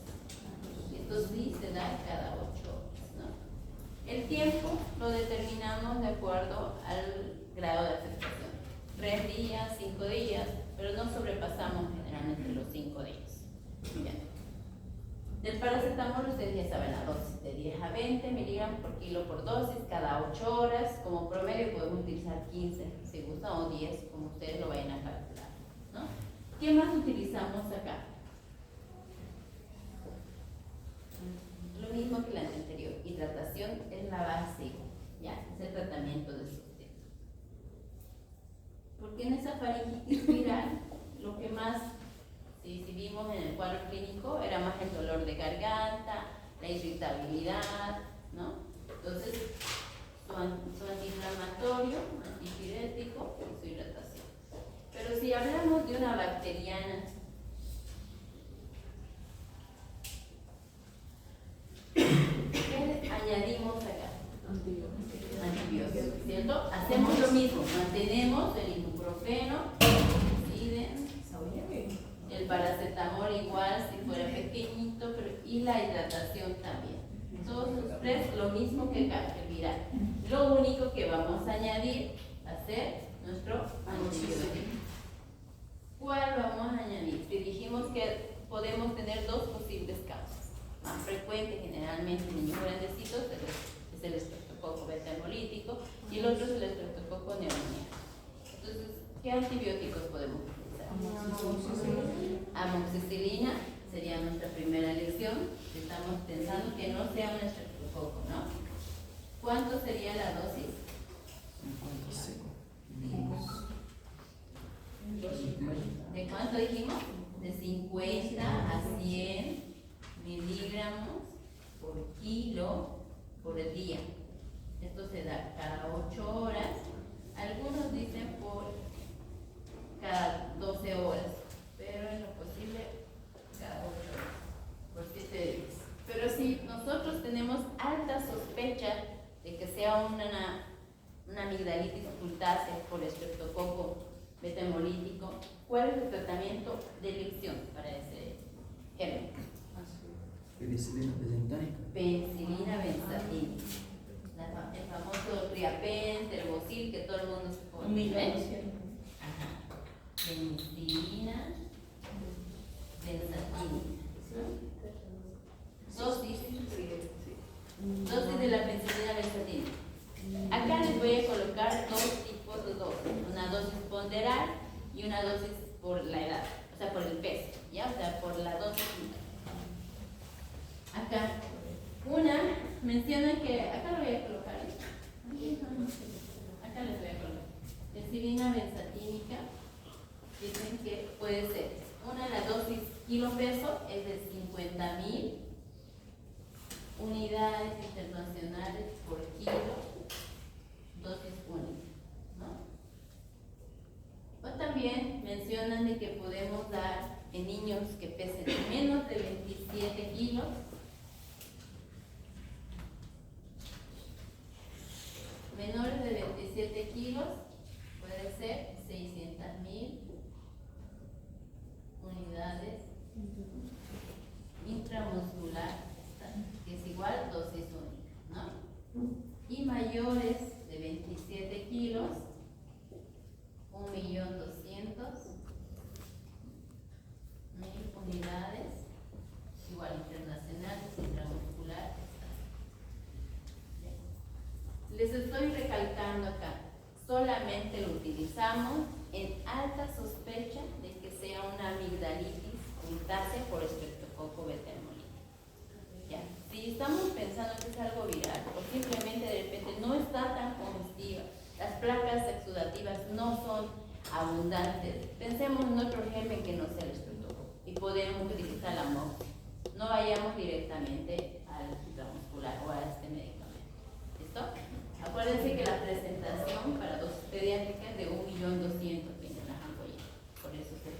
Esto sí se da cada 8 horas, ¿no? El tiempo lo determinamos de acuerdo al grado de afectación. 3 días, 5 días, pero no sobrepasamos generalmente los 5 días. Bien. Del paracetamol ustedes ya saben la dosis, de 10 a 20 miligramos por kilo por dosis, cada 8 horas. Como promedio podemos utilizar 15, si gusta, o 10, como ustedes lo vayan a calcular, ¿no? ¿Qué más utilizamos acá? Lo mismo que la anterior, hidratación es la base, ya, es el tratamiento de sustento. Porque en esa faringitis viral, lo que más, si vimos en el cuadro clínico, era más el dolor de garganta, la irritabilidad, ¿no? Entonces, su antiinflamatorio, antipirético y su hidratación. Pero si hablamos de una bacteriana, ¿qué añadimos acá? Antibióticos, ¿cierto? Hacemos lo mismo, mantenemos el ibuprofeno, el paracetamol igual si fuera pequeñito, y la hidratación también. Todos los tres lo mismo que acá, el viral. Lo único que vamos a añadir va a ser nuestro antibiótico. ¿Cuál vamos a añadir? Si dijimos que podemos tener dos posibles causas. Más frecuente generalmente en niños grandecitos es el estreptococo beta hemolítico y el otro es el estreptococo neumoniano. Entonces, ¿qué antibióticos podemos utilizar? Amoxicilina sería nuestra primera elección. Estamos pensando que no sea un estreptococo, ¿no? ¿Cuánto sería la dosis? 55. ¿De cuánto dijimos? De 50 a 100 miligramos por kilo por el día. Esto se da cada 8 horas. Algunos dicen por cada 12 horas, pero en lo posible cada 8 horas, por 7 días. Pero si nosotros tenemos alta sospecha de que sea una amigdalitis ocultácea por estreptococo beta hemolítico, ¿cuál es el tratamiento de elección para ese germen? Penicilina benzatínica. Penicilina benzatínica. El famoso Priapen, Terbosil, que todo el mundo se pone. Ajá. Penicilina benzatínica. Dosis de la penicilina benzatínica. Acá les voy a colocar dos tipos de dosis. Una dosis ponderal y una dosis por la edad, o sea, por el peso, ¿ya? O sea, por la dosis. Acá, una menciona que, acá lo voy a colocar, acá les voy a colocar, penicilina benzatínica, dicen que puede ser, la dosis kilo peso es de 50.000 unidades internacionales por kilo, dosis única, ¿no? O también mencionan de que podemos dar en niños que pesen menos de 27 kilos, menores de 27 kilos, puede ser 600.000 unidades intramuscular, que es igual dosis única, ¿no? Y mayores de 27 kilos, 1.200.000 unidades, igual internacionales, intramuscular. Les estoy recalcando acá, solamente lo utilizamos en alta sospecha una amigdalitis cutácea por estreptococo beta-hemolítico. ¿Ya? Si estamos pensando que es algo viral o simplemente de repente no está tan congestiva, las placas exudativas no son abundantes, pensemos en otro germen que no sea el estreptococo y podemos utilizar la mox. No vayamos directamente al intramuscular o a este medicamento. ¿Listo? Acuérdense que la presentación para dosis pediátricas es de 1.200.000 en las ampollas, por eso se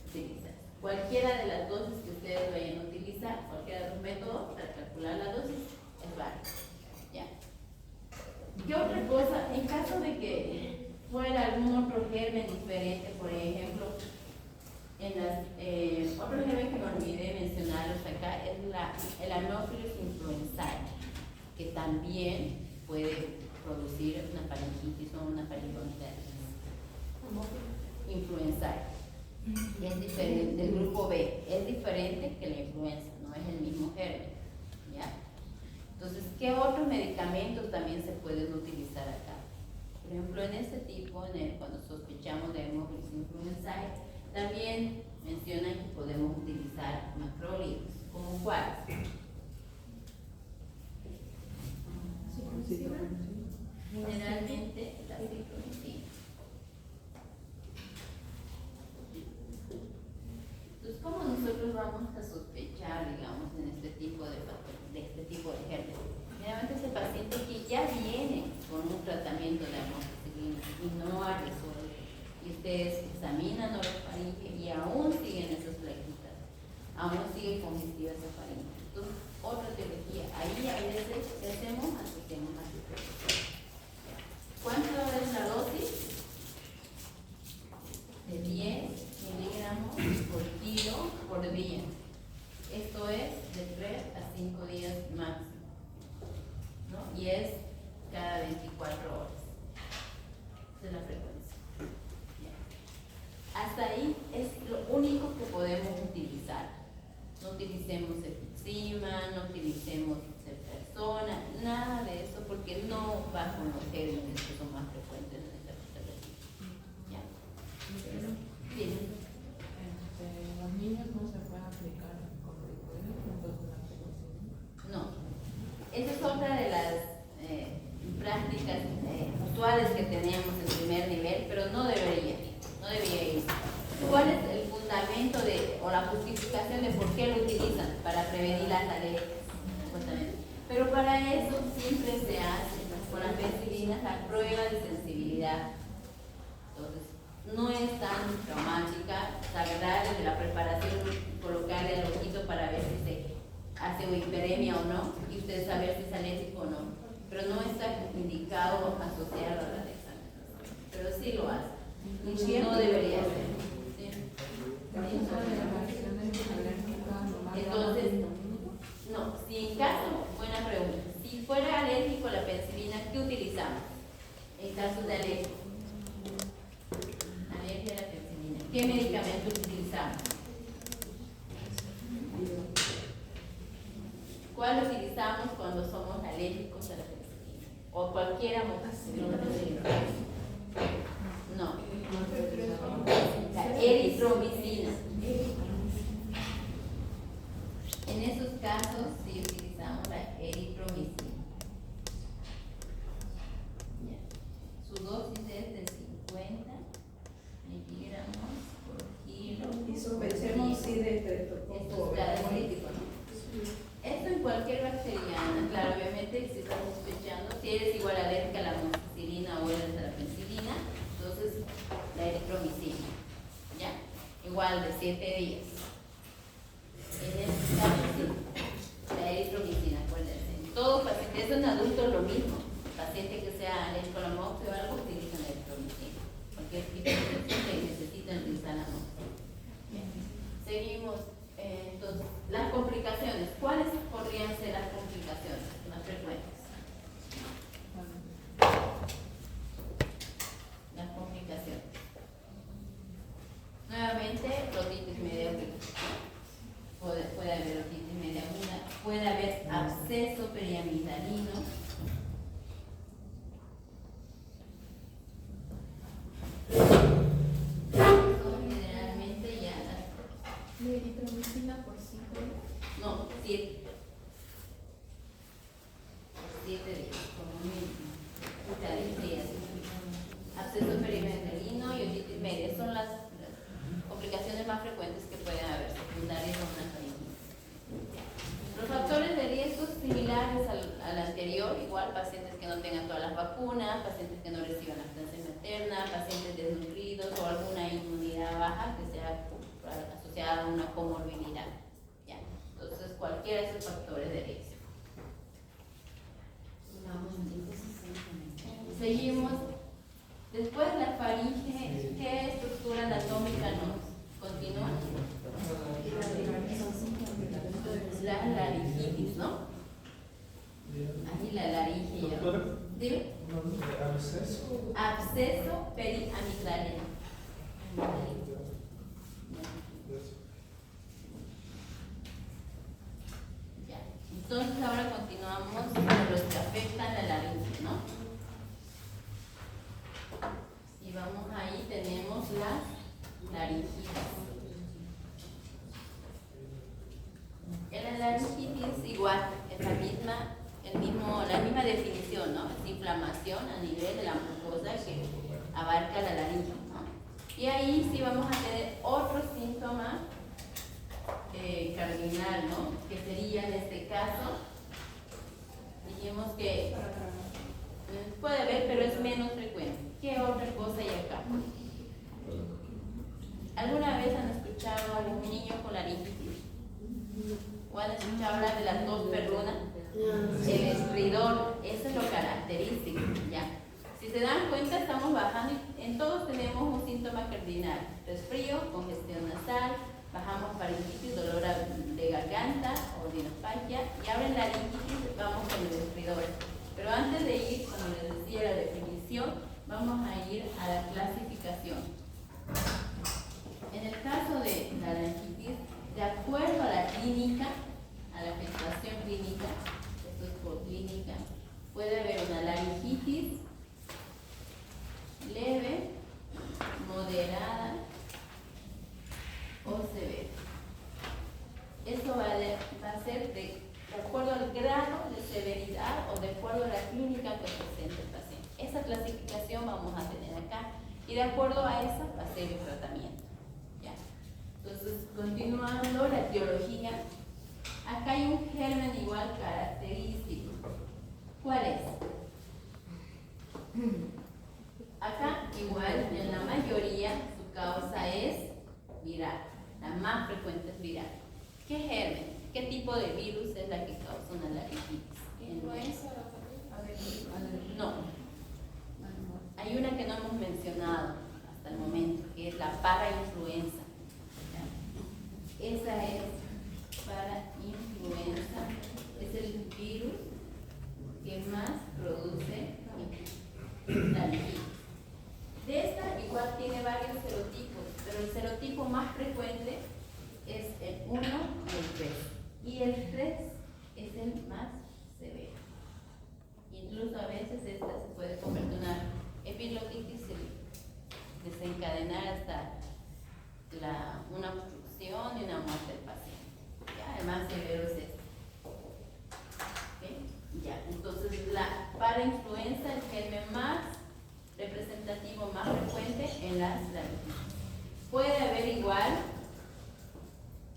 utiliza. Cualquiera de las dosis que ustedes vayan a utilizar, cualquiera de los métodos para calcular la dosis es válido. ¿Ya? ¿Qué otra cosa? En caso de que fuera algún otro germen diferente, por ejemplo, en las, otro germen que me olvidé mencionarlos acá es el Anopheles influenzae, que también puede producir una faringitis o una faringonitis. Influenzae. Es diferente, del grupo B, es diferente que la influenza, no es el mismo germen. ¿Ya? Entonces, ¿qué otros medicamentos también se pueden utilizar acá? Por ejemplo, en este tipo, cuando sospechamos de Anopheles influenzae, también mencionan que podemos utilizar macrólidos. ¿Como cuáles? Generalmente la citromicina. Entonces, ¿cómo nosotros vamos a sospechar, digamos, en este tipo de germen? Generalmente es el paciente que ya viene con un tratamiento de amoxicilina y no ha resuelto. Y ustedes examinan orofaringe y aún siguen esas plaquitas, aún sigue congestiva esa faringe. Entonces, otra teología, ahí a veces, ¿qué hacemos? Asociamos a citromicina. ¿Cuánto es la dosis? De 10 miligramos por kilo por día. Esto es de 3 a 5 días máximo, ¿no? Y es cada 24 horas. Esa es la frecuencia. Ya. Hasta ahí es lo único que podemos utilizar. No utilicemos encima, no utilicemos persona, nada de eso, porque no va con los gérmenes que son más frecuentes en esta patología. ¿Ya? Sí. Los niños no se pueden aplicar con la penicilina. No. Esa es otra de las prácticas usuales que tenemos en primer nivel, pero no debería ir. ¿Cuál es el fundamento o la justificación de por qué lo utilizan? Para prevenir las alergias. Pero para eso siempre se hace con las penicilinas la prueba de sensibilidad. Entonces, no es tan traumática, saber desde la preparación, colocarle el ojito para ver si se hace hiperemia o no, y usted saber si es alérgico o no. Pero no está indicado asociado a la dexametasona. Pero sí lo hace. No debería ser. ¿Sí? Entonces, no, si en caso, buena pregunta, si fuera alérgico a la penicilina, ¿qué utilizamos? En caso de alergia. Alergia a la penicilina. ¿Qué medicamentos utilizamos? ¿Cuál utilizamos cuando somos alérgicos a la penicilina? O cualquier amoxicilina. No. La eritromicina. En esos casos sí utilizamos la eritromicina. Ya. Su dosis es de 50 miligramos por kilo. Y sospechemos si de estreptococo. Esto es cada crítico, ¿no? Esto en cualquier bacteriana, claro, obviamente si estamos sospechando, si eres igual alérgica a la amoxicilina o eres a la penicilina, entonces la eritromicina, ¿ya? Igual de 7 días. En este caso sí, la eritromicina, acuérdense. En todo paciente, eso en adultos lo mismo. Paciente que sea alérgico a la mox o algo, utilizan la eritromicina. Cualquier tipo de infección que necesitan utilizar la mox. Seguimos. Entonces, las complicaciones. ¿Cuáles podrían ser las complicaciones más frecuentes? Las complicaciones. Nuevamente, otitis media aguda. Puede haber otitis media aguda. Puede haber absceso periamigdalino. Son generalmente ya las La eritromicina por 5 días. No, 7. 7 días, como mínimo. Cada 10 días. Absceso perimetrino y otitis media son las complicaciones más frecuentes que pueden haber secundarias a una faringitis. Los factores de riesgo similares al anterior, igual pacientes que no tengan todas las vacunas, pacientes que no reciban lactancia materna, pacientes desnutridos o alguna inmunidad baja que sea asociada a una comorbilidad. ¿Ya? Entonces, cualquiera de esos factores de riesgo. Seguimos. Después la faringe, ¿qué estructura anatómica nos continúa? La laringitis, ¿no? Ahí la laringe ya. ¿Dime? Absceso periamigdaliano. Ya. Entonces ahora continuamos con los que afectan la laringe, ¿no? Y vamos ahí, tenemos las laringitis. En la laringitis igual, es la misma definición, ¿no? Es inflamación a nivel de la mucosa que abarca la laringe, ¿no? Y ahí sí vamos a tener otro síntoma cardinal, ¿no? Que sería en este caso, dijimos que puede haber, pero es menos frecuente. ¿Qué otra cosa hay acá? ¿Alguna vez han escuchado a algún niño con laringitis? ¿O han escuchado hablar de la tos perruna? El estridor, eso es lo característico, ¿ya? Si se dan cuenta, estamos bajando y en todos tenemos un síntoma cardinal: resfrío, congestión nasal, bajamos faringitis, dolor de garganta o dinofalgia, y ahora en laringitis vamos con el estridor. Pero antes de ir, como les decía, la definición, vamos a ir a la clasificación. En el caso de la laringitis, de acuerdo a la clínica, a la afectación clínica, esto es por clínica, puede haber una laringitis leve, moderada o severa. Eso va a ser de acuerdo al grado de severidad o de acuerdo a la clínica que presenta el paciente. Esa clasificación vamos a tener acá y de acuerdo a esa va a ser el tratamiento. ¿Ya? Entonces, continuando la etiología, acá hay un germen igual característico. ¿Cuál es? Acá igual, en la mayoría, su causa es viral. La más frecuente es viral. ¿Qué germen? ¿Qué tipo de virus es la que causa una laringitis? ¿Influenza? No. Hay una que no hemos mencionado hasta el momento, que es la parainfluenza. Esa es parainfluenza. Es el virus que más produce laringitis. De esta igual tiene varios serotipos, pero el serotipo más frecuente es el 1 y el 3. Y el 3 es el más severo. Incluso a veces esta se puede convertir en una epiglotitis y desencadenar hasta una obstrucción y una muerte del paciente. ¿Ya? El más severo es este. ¿Okay? Ya, entonces la parainfluenza es el germen más representativo, más frecuente en las laringitis. Puede haber igual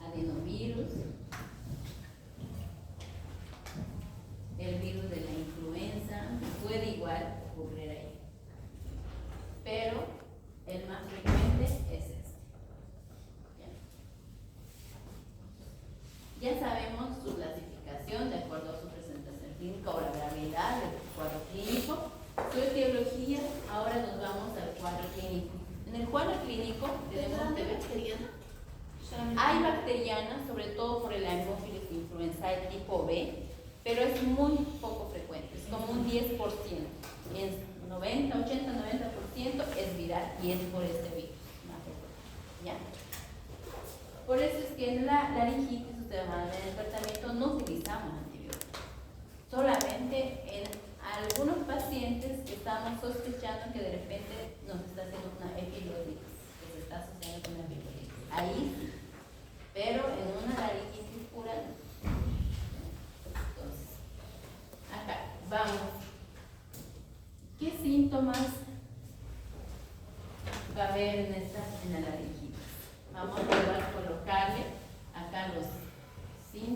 adenovirus, el virus de la influenza, puede igual ocurrir ahí. Pero el más frecuente es este. Ya sabemos su clasificación de acuerdo a su presentación clínica o la gravedad del cuadro clínico. Su etiología, ahora nos vamos al cuadro clínico. En el cuadro clínico tenemos que ver. Hay bacterianas, sobre todo por el Haemophilus influenzae tipo B, pero es muy poco frecuente, es como un 10%. En 90, 80, 90% es viral y es por este virus. ¿Ya? Por eso es que en la laringitis, ustedes van a ver en el tratamiento, no utilizamos antibióticos. Solamente en algunos pacientes que estamos sospechando que de repente nos está haciendo una epiglotitis, que se está asociando con una epiglotitis. Ahí sí.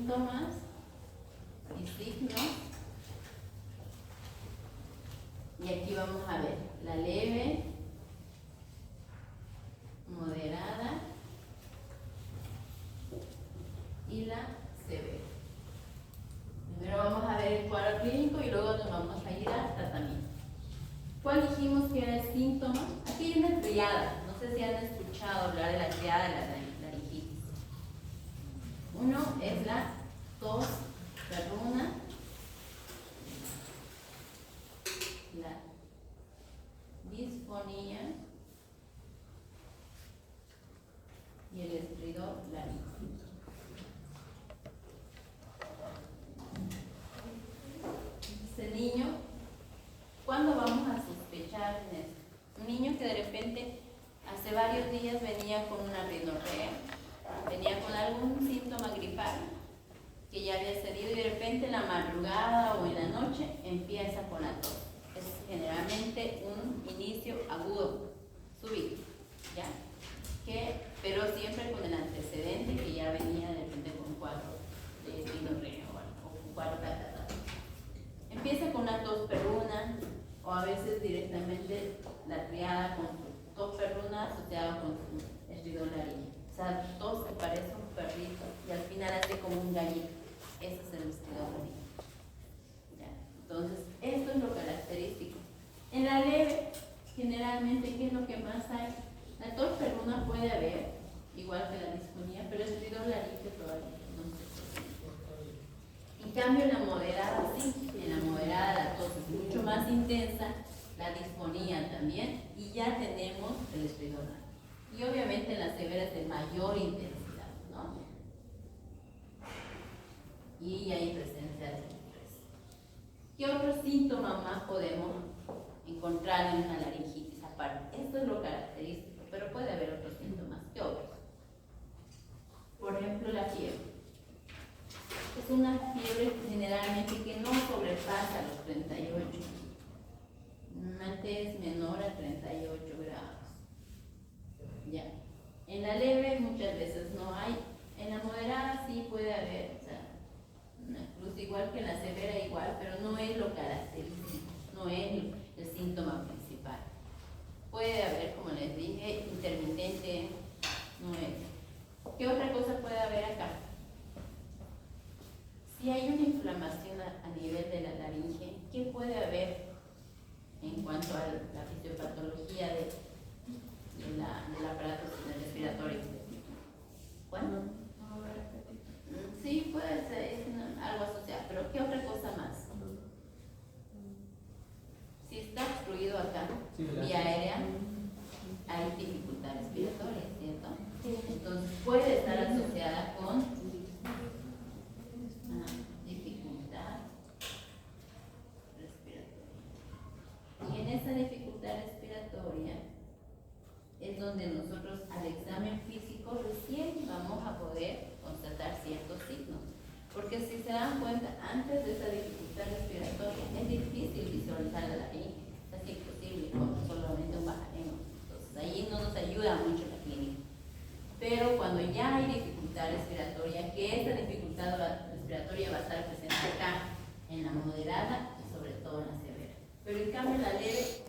síntomas y signos. Y aquí vamos a ver la leve, moderada y la severa. Primero vamos a ver el cuadro clínico y luego nos vamos a ir al tratamiento. ¿Cuál dijimos que era el síntoma? Aquí hay una triada. No sé si han escuchado hablar de la triada de la laringitis. Uno es la tos perruna, la disfonía y el estridor laríngeo. Ese niño, ¿cuándo vamos a sospechar en esto? Un niño que de repente hace varios días venía con una rinorrea, venía con algún síntoma gripal que ya había cedido y de repente en la madrugada o en la noche empieza con la tos. Es generalmente un inicio agudo, súbito, ¿ya? Pero siempre con el antecedente que ya venía de repente con un cuadro de rinorrea o un cuadro catarral. Empieza con una tos perruna o a veces directamente la triada con su tos perruna asociada con su estridor laríngeo. O sea, tos que parece un perrito y al final hace como un gallito. Ese es el estridor laríngeo. ¿Ya? Entonces, esto es lo característico. En la leve, generalmente, ¿qué es lo que más hay? La tos perruna puede haber, igual que la disfonía, pero el estridor laríngeo todavía no se presenta. En cambio, en la moderada sí, en la moderada la tos es mucho más intensa, la disfonía también, y ya tenemos el estridor laríngeo. Y obviamente en la severa es de mayor intensidad, ¿no? Y hay presencia de estrés. ¿Qué otro síntoma más podemos encontrar en una laringitis aparte? Esto es lo característico, pero puede haber otros síntomas. ¿Qué otros? Por ejemplo, la fiebre. Es una fiebre generalmente que no sobrepasa los 38. Normalmente es menor a 38 grados. Ya. En la leve muchas veces no hay. En la moderada sí puede haber, o sea, incluso igual que en la severa igual, pero no es lo característico, no es el síntoma principal. Puede haber, como les dije, intermitente, no es. ¿Qué otra cosa puede haber acá? Si hay una inflamación a nivel de la laringe, ¿qué puede haber en cuanto a la fisiopatología del aparato respiratorio? ¿Cuándo? Sí, puede ser, es algo asociado, pero ¿qué otra cosa más? Si está obstruido acá, vía aérea, hay dificultad respiratoria, ¿cierto? Entonces puede estar asociada con dificultad respiratoria. Y en esa dificultad respiratoria es donde nosotros al examen físico recién vamos a poder constatar ciertos signos. Porque si se dan cuenta, antes de esa dificultad respiratoria es difícil visualizar la laringe, es casi imposible con solamente un bajareno. Entonces ahí no nos ayuda mucho la clínica. Pero cuando ya hay dificultad respiratoria, que esa dificultad respiratoria va a estar presente acá, en la moderada y sobre todo en la severa. Pero en cambio en la leve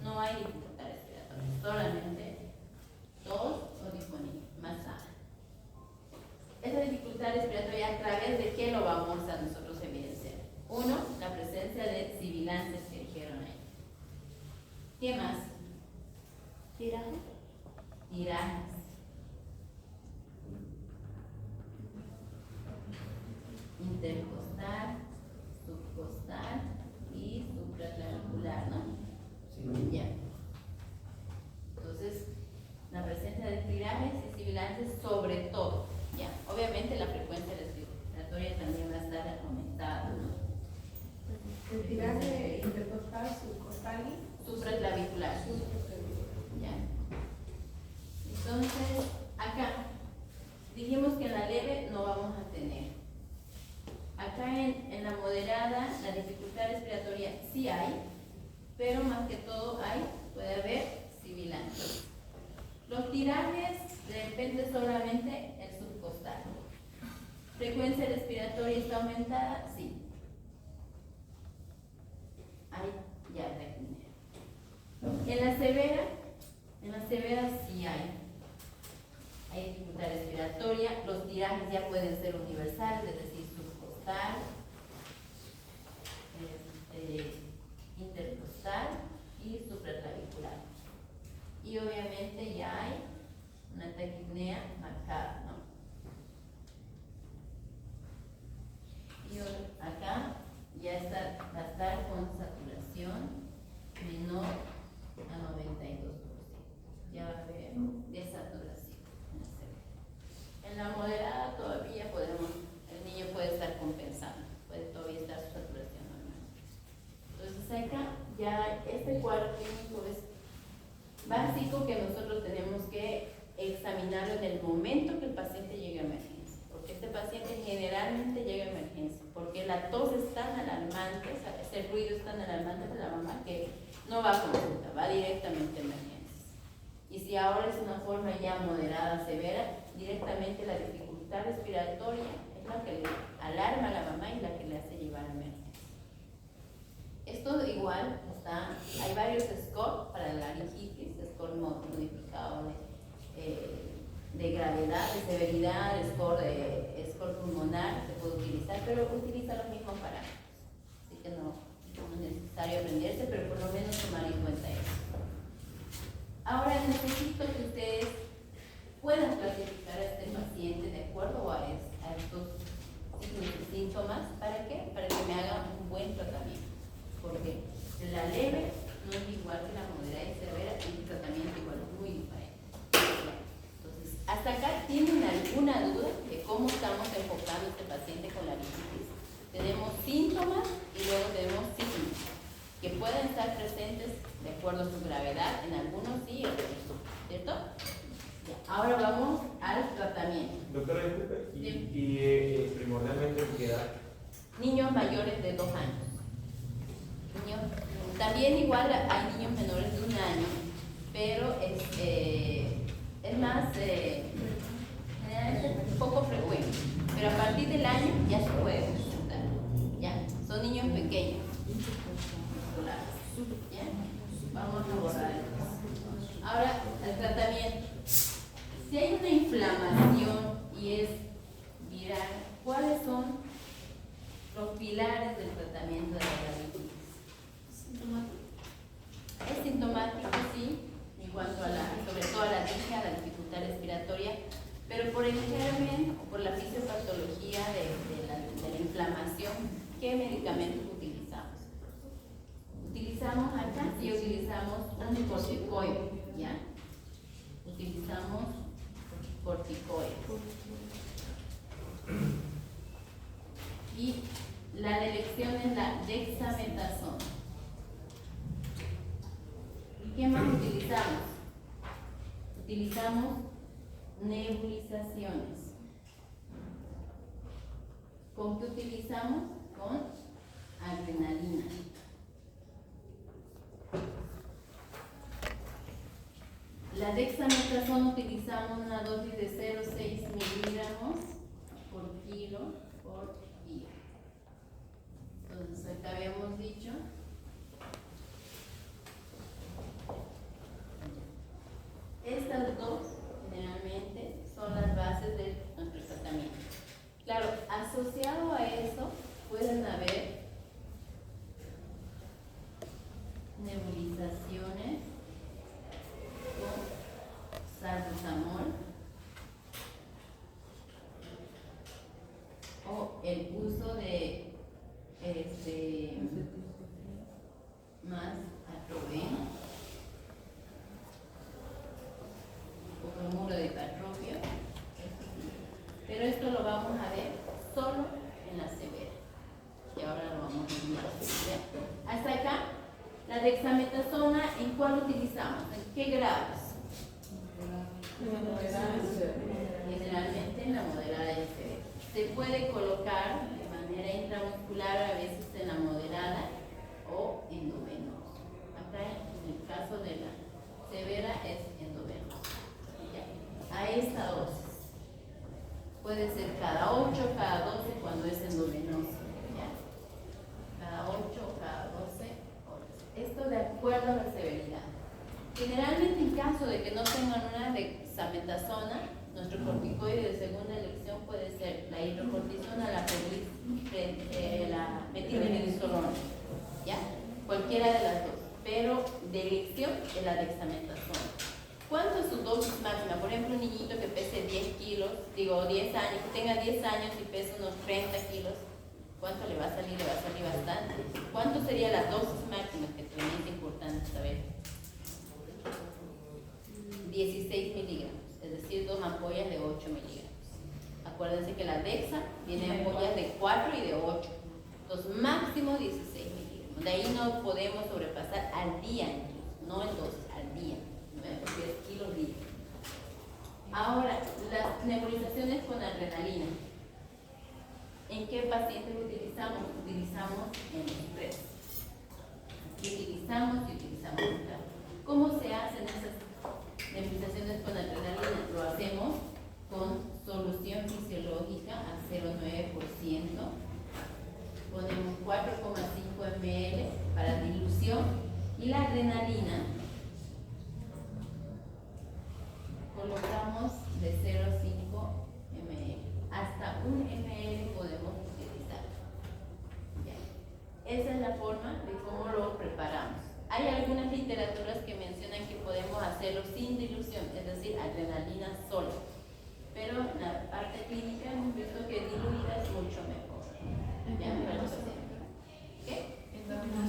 no hay dificultad respiratoria, solamente tos o disfonía, más sana. Esa dificultad respiratoria, ¿a través de qué lo vamos a nosotros evidenciar? Uno, la presencia de sibilantes que dijeron ahí. ¿Qué más? Tirajes. Intercostal, subcostal y supraclavicular, ¿no? Sí. Ya. Entonces, la presencia de tirajes y sibilantes sobre todo. Ya. Obviamente la frecuencia respiratoria también va a estar aumentada, ¿no? El tiraje intercostal, subcostal y supraclavicular. Ya. Entonces, acá dijimos que en la leve no vamos a tener. Acá en la moderada, la dificultad respiratoria sí hay, pero más que todo puede haber sibilantes. Los tirajes, de repente solamente el subcostal. ¿Frecuencia respiratoria está aumentada? Sí. Hay ya taquipnea. En la severa sí hay dificultad respiratoria. Los tirajes ya pueden ser universales, es decir, subcostal, intercostal y supraclavicular. Y obviamente ya hay una taquipnea marcada, ¿no? Y acá ya va a estar con saturación menor a 92%. Ya va a haber desaturación en la severa. En la moderada todavía el niño puede estar compensando, puede todavía estar su saturación normal. Entonces acá ya este cuadro clínico es básico que nosotros tenemos que examinarlo en el momento que el paciente llegue a emergencia, porque este paciente generalmente llega a emergencia, porque la tos es tan alarmante, o sea, ese ruido es tan alarmante para la mamá que no va a consulta, va directamente a emergencia. Y si ahora es una forma ya moderada, severa, directamente la dificultad respiratoria es la que le alarma a la mamá y la que le hace llevar a emergencia. Esto igual hay varios scores para la laringitis, score modificado de gravedad, de severidad, score pulmonar, se puede utilizar, pero utiliza los mismos parámetros. Así que no es necesario aprenderse, pero por lo menos tomar en cuenta eso. Ahora necesito que ustedes puedan clasificar a este paciente de acuerdo a estos signos y síntomas. ¿Para qué? Para que me hagan un buen tratamiento. Porque la leve no es igual que la moderada y severa, y el tratamiento igual es muy diferente. Entonces, hasta acá, ¿tienen alguna duda de cómo estamos enfocando a este paciente con laringitis? Tenemos síntomas y luego tenemos signos que pueden estar presentes de acuerdo a su gravedad, en algunos sí, en otros no, ¿cierto? Ya, ahora vamos al tratamiento. Doctora, disculpe, primordialmente en qué edad? Niños mayores de 2 años. También igual hay niños menores de 1 año, pero es más, generalmente poco frecuente, pero a partir del año ya se puede presentar, ya, son niños pequeños, ¿ya? Vamos a borrar esto. Ahora, el tratamiento. Si hay una inflamación y es viral, ¿cuáles son los pilares del tratamiento de la laringitis? Es sintomático, sí, en cuanto a sobre todo a la alergia, a la dificultad respiratoria, pero por el germen o por la fisiopatología de la inflamación, ¿qué medicamentos utilizamos? Utilizamos acá y utilizamos un corticoide, ¿ya? Utilizamos corticoides. Y la elección es la dexametasona. ¿Qué más utilizamos? Utilizamos nebulizaciones. ¿Con qué utilizamos? Con adrenalina. La dexametasona utilizamos una dosis de 0,6 miligramos por kilo por día. Entonces, acá habíamos dicho estas dos generalmente son las bases de nuestro tratamiento. Claro, asociado a eso pueden haber nebulizaciones con salbutamol o el uso de más atropén o bromuro de cartropio, pero esto lo vamos a ver solo en la severa y ahora lo vamos a ver. Hasta acá, la dexametasona, ¿en cuál utilizamos? ¿En qué grados? Generalmente en la moderada y severa. Se puede colocar de manera intramuscular, a veces en la moderada o endovenosa. Acá en el caso de la severa es endovenosa. A esta dosis. Puede ser cada 8, cada 12 cuando es endovenoso. ¿Ya? Cada 8 o cada 12 horas. Esto de acuerdo a la severidad. Generalmente en caso de que no tengan una dexametasona, nuestro corticoide de segunda elección puede ser la hidrocortisona, la metilprednisolona, ¿ya? Cualquiera de las dos, pero de elección es la dexametasona. ¿Cuánto es su dosis máxima? Por ejemplo, un niñito que pese 10 kilos, 10 años, que tenga 10 años y pese unos 30 kilos, ¿cuánto le va a salir? Le va a salir bastante. ¿Cuánto sería la dosis máxima que también es importante saber? 16 miligramos, es decir, 2 ampollas de 8 miligramos. Acuérdense que la Dexa viene en ampollas de 4 y de 8. Entonces, máximo 16 miligramos. De ahí no podemos sobrepasar al día, incluso, no en dosis, al día. 10 kilos día. Ahora, las nebulizaciones con adrenalina. ¿En qué pacientes utilizamos? Utilizamos en los 3. Utilizamos acá. ¿Cómo se hacen esas nebulizaciones con adrenalina? Lo hacemos con solución fisiológica a 0,9%. Ponemos 4,5 ml para dilución y la adrenalina colocamos de 0,5 ml. Hasta 1 ml podemos utilizar. Ya. Esa es la forma de cómo lo preparamos. Hay algunas literaturas que mencionan que podemos hacerlo sin dilución, es decir, adrenalina sola. Pero en la parte clínica hemos visto que diluida es mucho mejor. ¿Ya? Para los pacientes. ¿Qué?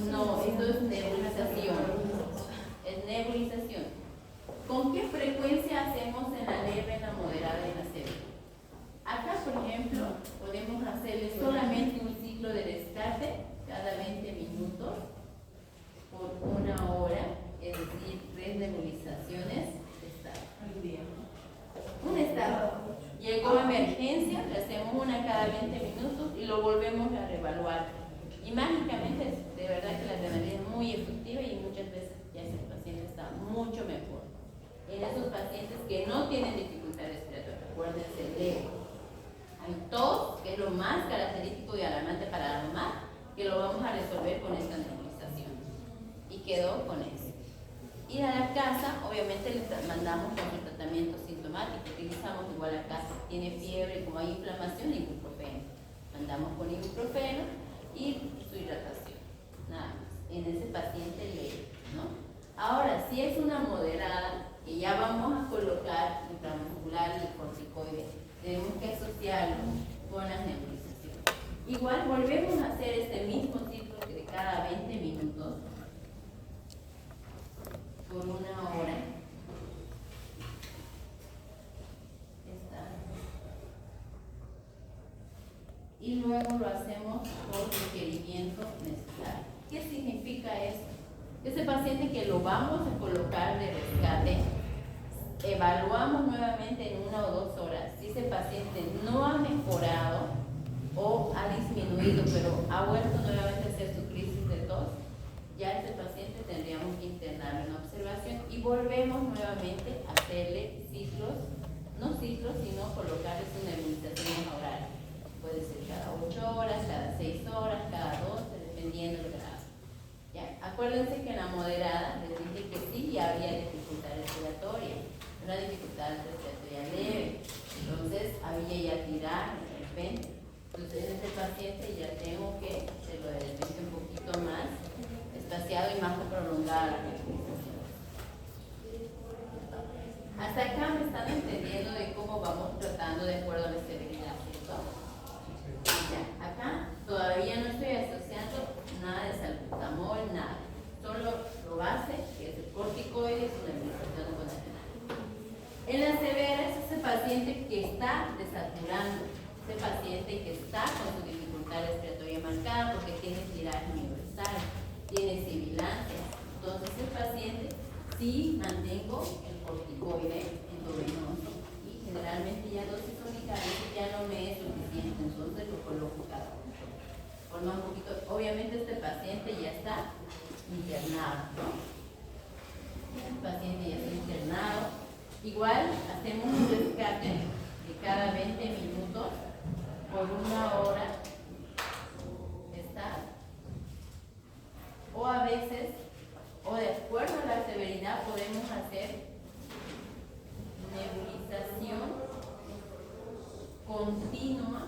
No, esto es nebulización. Es nebulización. ¿Con qué frecuencia hacemos en la leve, en la moderada y en la severa? Acá, por ejemplo, podemos hacerle solamente un ciclo de rescate cada 20 minutos por 1 hora, es decir, 3 nebulizaciones de estado. Un estado. Llegó emergencia, le hacemos una cada 20 minutos y lo volvemos a reevaluar. Y mágicamente, de verdad que la adrenalina es muy efectiva y muchas veces ya ese paciente está mucho mejor. En esos pacientes que no tienen dificultad respiratoria, acuérdense, leve. Hay tos, que es lo más característico y alarmante para la mamá, que lo vamos a resolver con esta nebulización. Y quedó con eso. Ir a la casa, obviamente le mandamos con el tratamiento sintomático, utilizamos igual a casa, tiene fiebre, como hay inflamación, ibuprofeno. Mandamos con ibuprofeno y su hidratación, nada más, en ese paciente leve, ¿no? Ahora, si es una moderada, que ya vamos a colocar intramuscular y corticoide, tenemos que asociarlo con las nebulizaciones. Igual volvemos a hacer este mismo ciclo de cada 20 minutos por 1 hora. Y luego lo hacemos por requerimiento necesario. ¿Qué significa eso? Ese paciente que lo vamos a colocar de rescate, evaluamos nuevamente en 1 o 2 horas. Si ese paciente no ha mejorado o ha disminuido, pero ha vuelto nuevamente a hacer su crisis de tos, ya ese paciente tendríamos que internarlo en observación y volvemos nuevamente a hacerle ciclos, no ciclos, sino colocarle su nebulización oral. Puede ser cada 8 horas, cada 6 horas, cada 12, dependiendo del grado. ¿Ya? Acuérdense que en la moderada les dije que sí había dificultad respiratoria, una dificultad respiratoria leve. Entonces había ya tirar de repente. Entonces en este paciente ya tengo que hacerlo de repente un poquito más espaciado y más prolongada la respiración. Hasta acá me están entendiendo de cómo vamos tratando de acuerdo a la severidad, ¿cierto? Ya, acá todavía no estoy asociando nada de salbutamol, nada. Solo lo base, que es el corticoide, es una nebulización con adrenalina. En la severa es ese paciente que está desaturando, ese paciente que está con su dificultad respiratoria marcada porque tiene tiraje universal, tiene sibilancias. Entonces el paciente sí mantengo el corticoide endovenoso y generalmente ya dosis única ya no me es suficiente, entonces lo coloco cada 1. Forma un poquito, obviamente este paciente ya está internado, ¿no? El paciente ya está internado. Igual hacemos un rescate que cada 20 minutos por 1 hora está, o a veces, o de acuerdo a la severidad, podemos hacer nebulización continua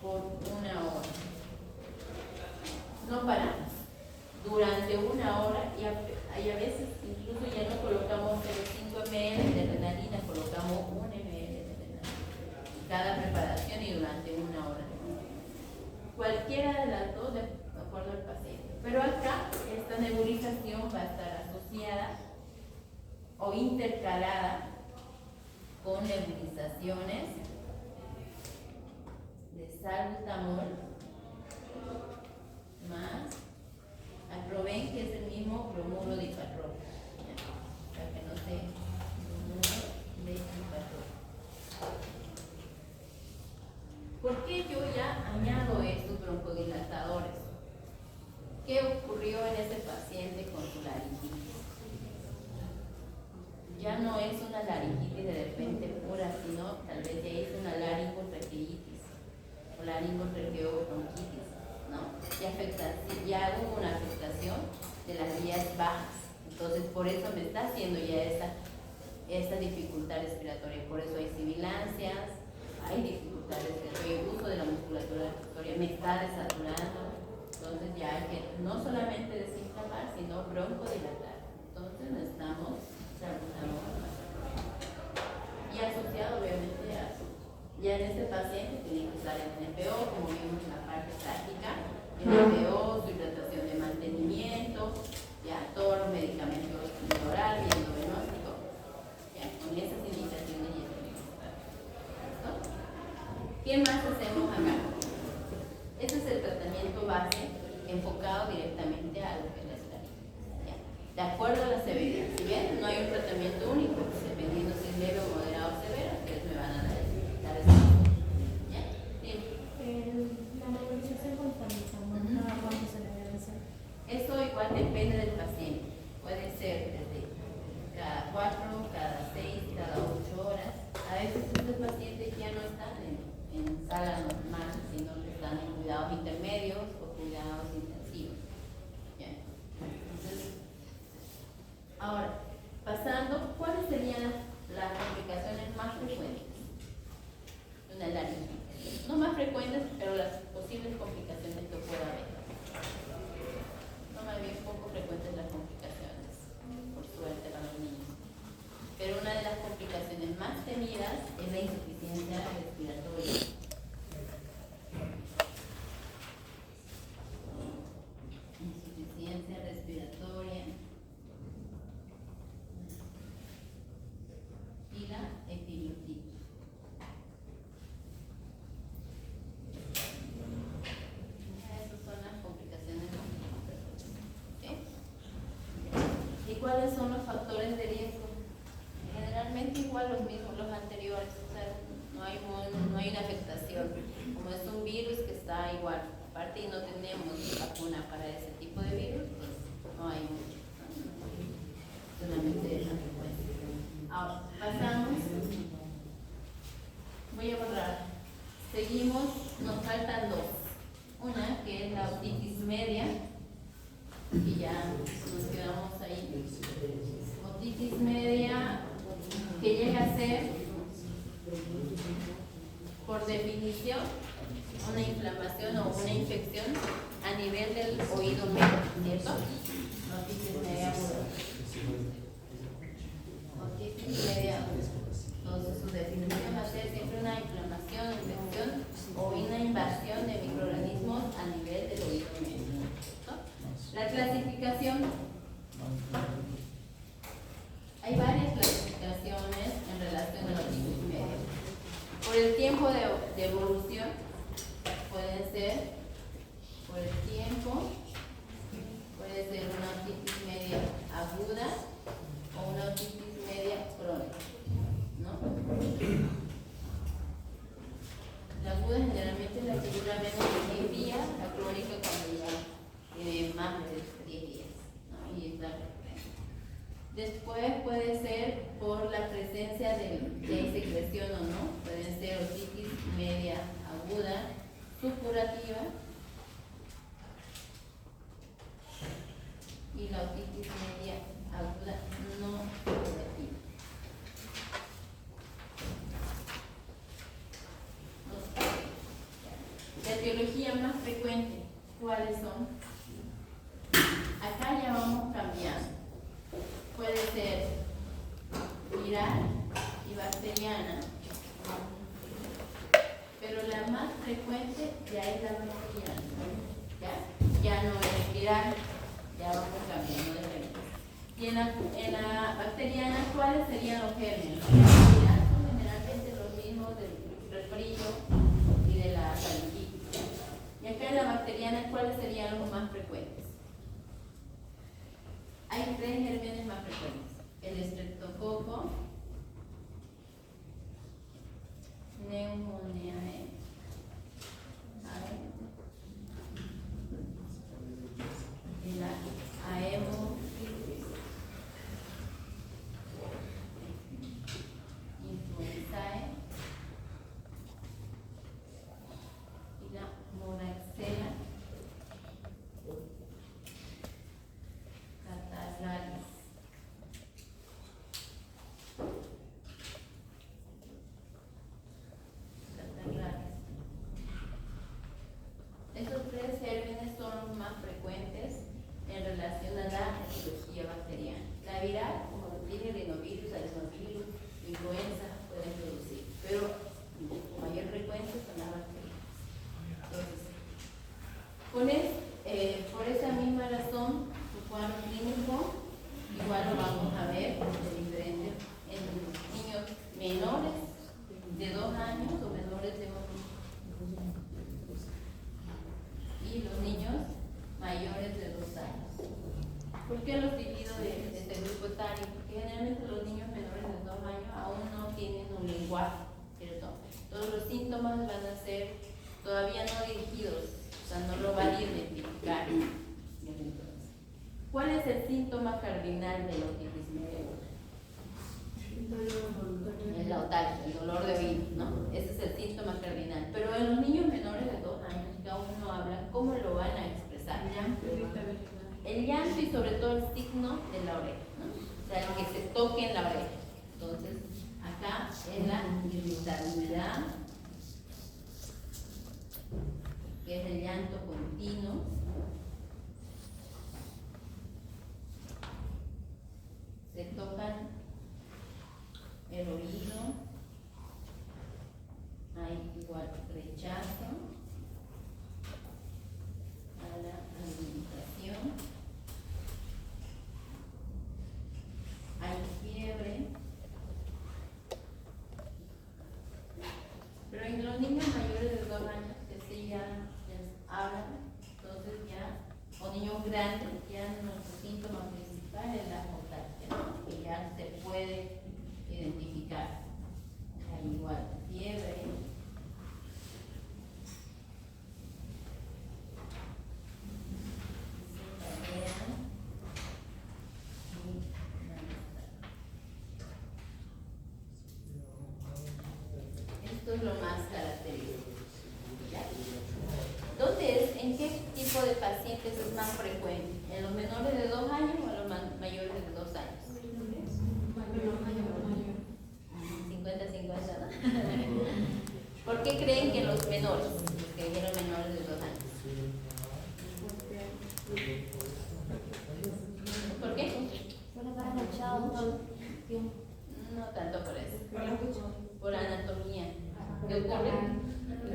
por 1 hora. No paramos. Durante 1 hora, y a veces incluso ya no colocamos 0,5 ml de adrenalina, colocamos 1 ml de adrenalina. Cada preparación y durante 1 hora. Cualquiera de las dos de acuerdo al paciente. Pero acá esta nebulización va a estar asociada o intercalada con nebulizaciones de salbutamol más Aproven, que es el mismo bromuro de hiperrojo, para que no se bromuro de hiperrojo. ¿Por qué yo ya añado estos broncodilatadores? ¿Qué ocurrió en ese paciente con su laringitis? Ya no es una laringitis de repente pura, sino tal vez ya es una laringotraqueitis o laringotraqueobronquitis, ¿no? Ya hubo una afectación de las vías bajas. Entonces, por eso me está haciendo ya esta dificultad respiratoria. Por eso hay sibilancias, hay dificultad respiratoria, el uso de la musculatura respiratoria me está desaturando. Entonces, ya hay que no solamente desinflamar, sino broncodilatar. Entonces, necesitamos salbutamol más. Y asociado, obviamente, a ya en este paciente tiene que usar el NPO, como vimos en la parte práctica, NPO, su hidratación de mantenimiento, ya todos los medicamentos oral y endovenoso, ya con esas indicaciones ya tenemos que estar. ¿Listo? ¿Qué más hacemos acá? Este es el tratamiento base enfocado directamente a lo que es la laringitis. De acuerdo a la severidad. Si bien no hay un tratamiento único, dependiendo si es leve o moderado o severo, ustedes me van a dar ¿ya? La nebulización conforme cada cuánto se le debe hacer. Eso igual depende del paciente. Puede ser desde cada 4, cada 6, cada 8 horas. A veces estos pacientes ya no están en sala normal, sino que están en cuidados intermedios o cuidados intensivos. ¿Ya? Entonces, ahora, pasando, ¿cuáles serían las complicaciones más frecuentes de una laringitis? No más frecuentes, pero las posibles complicaciones que pueda haber. No más bien poco frecuentes las complicaciones, por suerte para los niños. Pero una de las complicaciones más temidas es la insuficiencia respiratoria. Insuficiencia respiratoria y la epiglotitis. Esas son las complicaciones más frecuentes. ¿Sí? ¿Y cuáles son los factores de riesgo? Generalmente igual los mismos, los anteriores, o sea, no hay una afectación. Como es un virus que está igual, aparte y no tenemos vacuna para ese tipo de virus, pues no hay mucho, ¿no? Solamente es la frecuencia. Ahora, pasamos, voy a borrar, seguimos, nos faltan dos. Una que es la otitis media, y ya nos quedamos ahí. Otitis media, que llega a ser, por definición, una inflamación o una infección a nivel del oído medio, ¿cierto? Otitis media aguda. Otitis media aguda. Entonces, su definición va a ser siempre una inflamación, infección o una invasión de microorganismos a nivel del oído medio. ¿No? La clasificación. Hay varias clasificaciones en relación a la otitis media. Por el tiempo de evolución, pueden ser, por el tiempo, puede ser una otitis media aguda o una otitis media crónica, ¿no? La aguda generalmente es la que dura menos de 10 días, la crónica cuando ya tiene más de 10 días, ¿no? Y es la Después puede ser por la presencia de ese La etiología más frecuente, ¿cuáles son? Acá ya vamos cambiando. Puede ser viral y bacteriana, pero la más frecuente ya es la bacteriana. Ya no es viral, ya vamos cambiando de frente. Y en la bacteriana, ¿cuáles serían los gérmenes? Los viral son generalmente los mismos del resfrío y de la faringitis. Y acá en la bacteriana, ¿cuáles serían los más frecuentes? Hay 3 gérmenes más frecuentes: el estreptococo, Pneumoniae, y la Haemophilus influenzae y la Moraxella catarrhalis. Estos 3 gérmenes son los más frecuentes en relación a la etiología bacteriana. La viral, como lo tiene rinovirus, adenovirus, influenza, pueden producir, pero con mayor frecuencia son las bacterianas. Entonces, por esa misma razón, su cuadro clínico igual lo vamos a ver de diferente en niños menores de 2 años o menores de 1 año. Y los niños mayores de 2 años. ¿Por qué los divido de este grupo etario? Porque generalmente los niños menores de 2 años aún no tienen un lenguaje, ¿cierto? Todos los síntomas van a ser todavía no dirigidos, o sea, no lo van a identificar. ¿Cuál es el síntoma cardinal de la otitis media? Es la otalgia, el dolor de oído, ¿no? Ese es el síntoma cardinal. Pero en los niños menores de 2 años que aún no hablan, ¿cómo lo van a expresar? El llanto y sobre todo el signo de la oreja, ¿no? O sea, el que se toque en la oreja. Entonces, acá es la irritabilidad, que es el llanto continuo. Se tocan el oído, hay igual rechazo a la alimentación, hay fiebre, pero en los niños mayores de 2 años que sí ya hablan, entonces ya, o niños grandes, ya nuestro síntoma principal es la otalgia, ¿no? Que ya se puede identificar. Hay igual fiebre, esto es lo más característico. ¿Ya? ¿Dónde es? ¿En qué tipo de pacientes es más frecuente? ¿En los menores de 2 años o en los mayores de 2 años? 50-50, ¿no? ¿Por qué creen que los menores, los que dijeron menores de 2 años? ¿Por qué? No tanto por eso. Por anatomía. ¿Qué ocurre?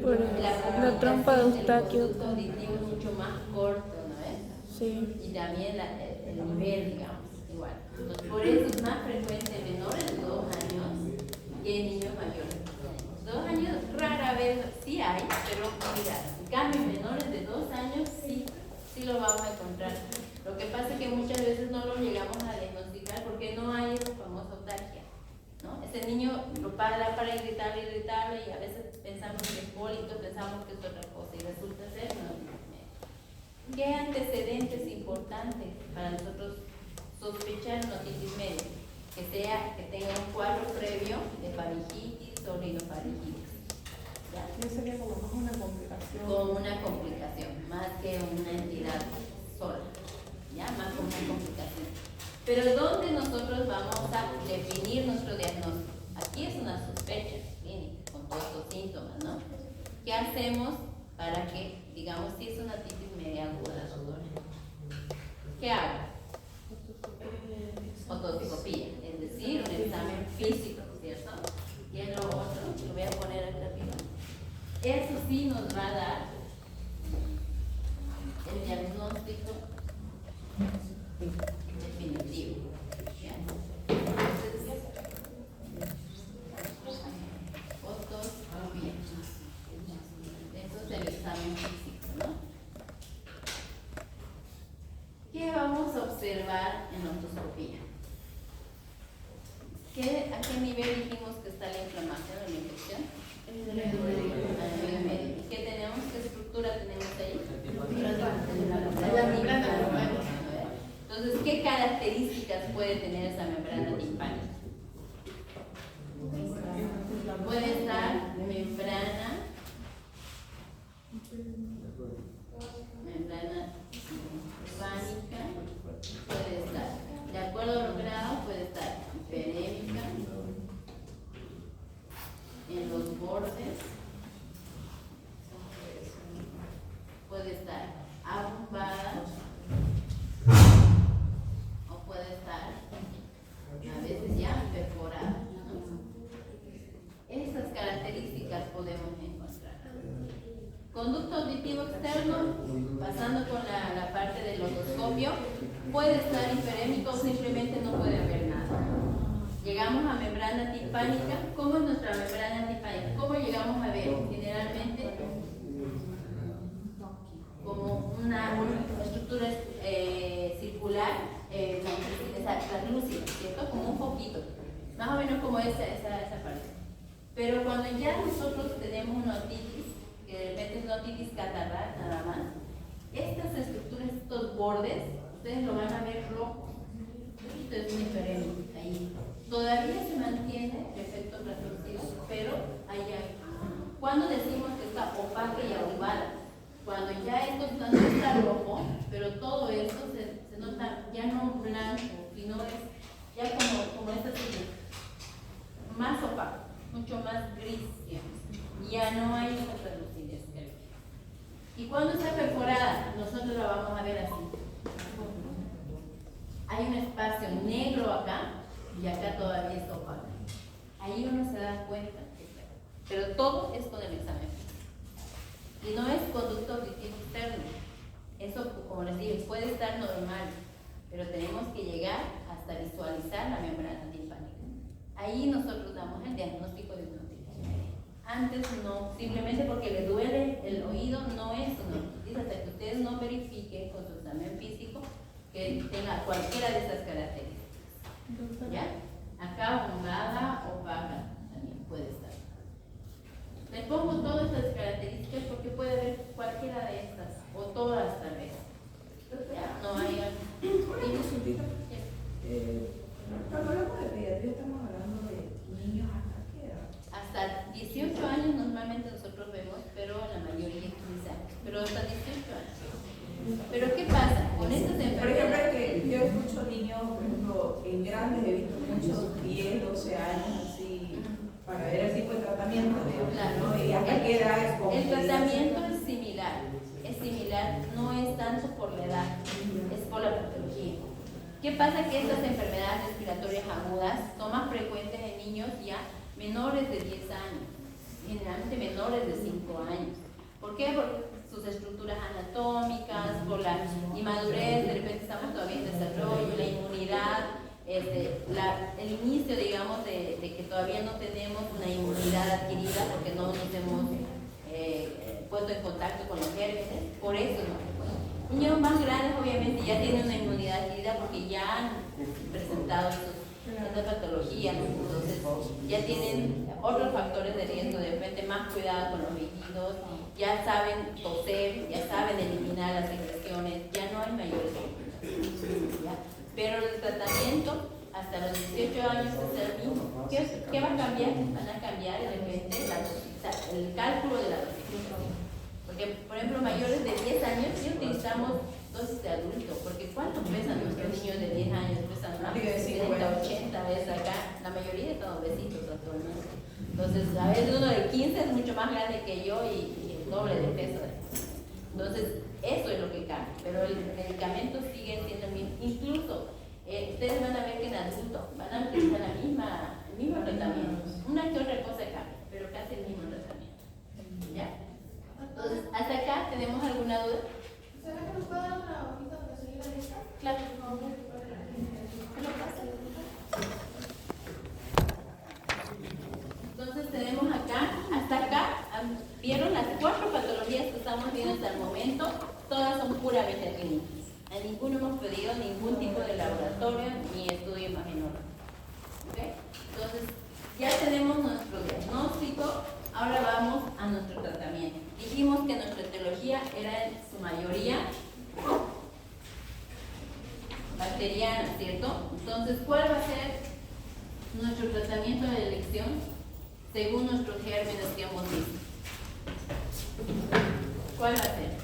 Por la trompa de Eustaquio. El conducto auditivo es mucho más corto, ¿no ves? Sí. Y también el nivel, digamos, igual. Entonces, por eso es más frecuente en menores de 2 años que en niños mayores. 2 años rara vez sí hay, pero mira, en cambio en menores de 2 años sí lo vamos a encontrar. Lo que pasa es que muchas veces no lo llegamos a diagnosticar porque no hay esa famosa otalgia, ¿no? Ese niño lo para irritarle y a veces pensamos que es pólito, pensamos que es otra cosa y resulta ser no. ¿Qué antecedentes importantes para nosotros sospechar una otitis media? Que tenga un cuadro previo de faringitis o rinofaringitis. Yo sería como más una complicación. Como una complicación, más que una entidad sola. ¿Ya? Más como una complicación. Pero ¿dónde nosotros vamos a definir nuestro diagnóstico? Aquí es una sospecha clínica con todos estos síntomas, ¿no? ¿Qué hacemos para para que, digamos, si es una titis media aguda, doctor, ¿qué hago? Otoscopía, es decir, un examen físico, ¿cierto? Y es lo otro, lo voy a poner acá arriba. Eso sí nos va a dar el diagnóstico definitivo. ¿Ya? Entonces, otoscopía. Eso es el examen físico, ¿no? ¿Qué vamos a observar en la otoscopía? ¿A qué nivel dijimos que está la inflamación o la infección? En el nivel medio. ¿Y qué tenemos? ¿Qué estructura tenemos ahí? La membrana. Entonces, ¿qué características puede tener esa membrana timpánica? Puede estar membrana timpánica, puede estar, de acuerdo a los grados, puede estar hiperémica, en los bordes, puede estar abombada, o puede estar a veces ya perforada. Esas características podemos encontrar. Conducto auditivo externo, pasando por la parte del otoscopio, puede estar hiperémico o simplemente no puede haber nada. Llegamos a membrana timpánica. ¿Cómo es nuestra membrana timpánica? ¿Cómo llegamos a ver? Generalmente como una estructura circular, translúcida, ¿cierto? Como un poquito, más o menos como esa parte. Pero cuando ya nosotros tenemos una otitis, que de repente es una otitis catarral nada más, estas estructuras, estos bordes, ustedes lo van a ver rojo. Esto es un hiperémico ahí. Todavía se mantiene el efecto translúcido, pero ahí hay. ¿Cuándo decimos que está opaca y ahumada? Cuando ya esto no está rojo, pero todo esto se nota ya no blanco, sino es ya como esta así, más opaco, mucho más gris, digamos. Ya no hay esa translucidez. Y cuando está perforada, nosotros la vamos a ver así. Hay un espacio negro acá y acá todavía está opaco. Ahí uno se da cuenta, pero todo es con el examen. Y no es conducto auditivo externo. Eso, como les digo, puede estar normal, pero tenemos que llegar hasta visualizar la membrana timpánica. Ahí nosotros damos el diagnóstico de una otitis media. Antes no, simplemente porque le duele el oído, no es una otitis, hasta que ustedes no verifiquen con su examen físico que tenga cualquiera de esas características. ¿Ya? Acá bombada, opaca, también puede estar. Le pongo todas estas características porque puede haber cualquiera de estas, o todas tal vez. Ya, no hay. Cuando hablamos de pediatría estamos hablando de niños hasta qué edad? Hasta 18 años normalmente nosotros vemos, pero la mayoría es 15 años, pero hasta 18 años. Pero ¿qué pasa con estas enfermedades? Por ejemplo, es que yo escucho niños, por ejemplo, en grandes, he visto muchos 10, 12 años así, para ver el tipo de tratamiento, Claro. ¿no? Y hasta qué edad es como. El tratamiento es similar, no es tanto por la edad, es por la patología. ¿Qué pasa? Que estas enfermedades respiratorias agudas son más frecuentes en niños ya menores de 10 años, generalmente menores de 5 años. ¿Por qué? Porque sus estructuras anatómicas, por la inmadurez, de repente estamos todavía en desarrollo, la inmunidad, el inicio, digamos, de que todavía no tenemos una inmunidad adquirida porque no nos hemos puesto en contacto con los gérmenes, por eso no. Niños más grandes obviamente ya tienen una inmunidad adquirida porque ya han presentado estas patologías, entonces ya tienen otros factores de riesgo, de repente más cuidado con los líquidos, ya saben toser, ya saben eliminar las secreciones, ya no hay mayores complicaciones. Pero el tratamiento hasta los 18 años es el mismo. ¿Qué va a cambiar? Van a cambiar de repente el cálculo de la dosificación. Porque, por ejemplo, mayores de 10 años sí utilizamos dosis de adulto, porque ¿cuánto pesan nuestros niños de 10 años? Pesan más de 70, 80 veces acá, la mayoría están obesitos actualmente. Entonces, a veces uno de 15 es mucho más grande que yo y el doble de peso. Entonces, eso es lo que cambia, pero el medicamento sigue siendo el mismo. Incluso, ustedes van a ver que en adultos van a utilizar el mismo tratamiento. Una que otra cosa cambia, pero casi el mismo tratamiento. ¿Ya? Entonces, ¿hasta acá tenemos alguna duda? ¿Será que nos puede dar una hojita donde se la lista? Claro. Entonces tenemos acá, hasta acá, vieron las 4 patologías que estamos viendo hasta el momento, todas son puramente clínicas. A ninguno hemos pedido ningún tipo de laboratorio ni estudio imagenológico. ¿Okay? Entonces, ya tenemos nuestro diagnóstico, ahora vamos a nuestro tratamiento. Dijimos que nuestra etiología era en su mayoría bacteriana, ¿cierto? Entonces, ¿cuál va a ser nuestro tratamiento de elección según nuestros gérmenes que hemos visto? ¿Cuál va a ser?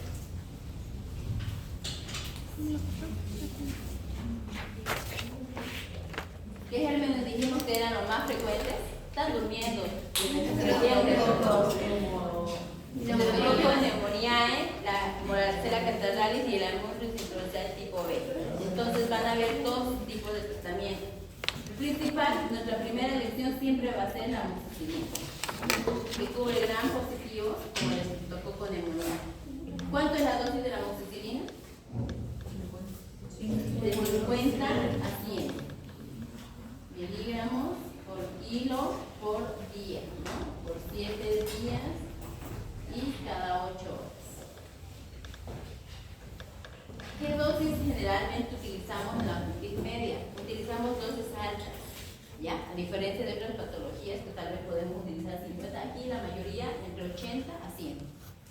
¿Qué gérmenes dijimos que eran los más frecuentes? Están durmiendo. Neumococcus pneumoniae, la Moraxella catarrhalis y el Haemophilus influenzae tipo B. Entonces van a haber 2 tipos de tratamiento. El principal, nuestra primera elección siempre va a ser la amoxicilina, que cubre gran positivos como el Streptococcus pneumoniae. ¿Cuánto es la dosis de la amoxicilina? De 50 a 100 miligramos por kilo por día, ¿no? Por 7 días y cada 8 horas. ¿Qué dosis generalmente utilizamos en la otitis media? Utilizamos dosis altas, ¿ya? A diferencia de otras patologías que tal vez podemos utilizar 50, aquí la mayoría entre 80 a 100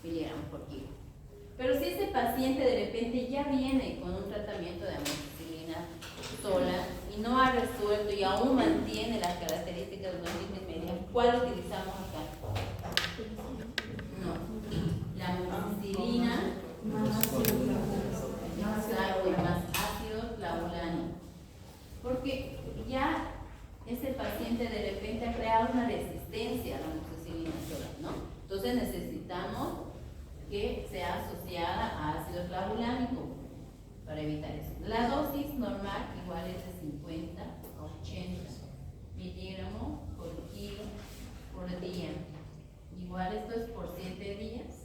miligramos por kilo. Pero si ese paciente de repente ya viene con un tratamiento de amoxicilina sola y no ha resuelto y aún mantiene las características de una otitis media, ¿cuál utilizamos acá? No, la amoxicilina más ácido clavulánico, porque ya ese paciente de repente ha creado una resistencia a la amoxicilina sola, ¿no? Entonces necesitamos que sea asociada a ácido clavulánico para evitar eso. La dosis normal igual es de 50 a 80 miligramos por kilo por día. Igual esto es por 7 días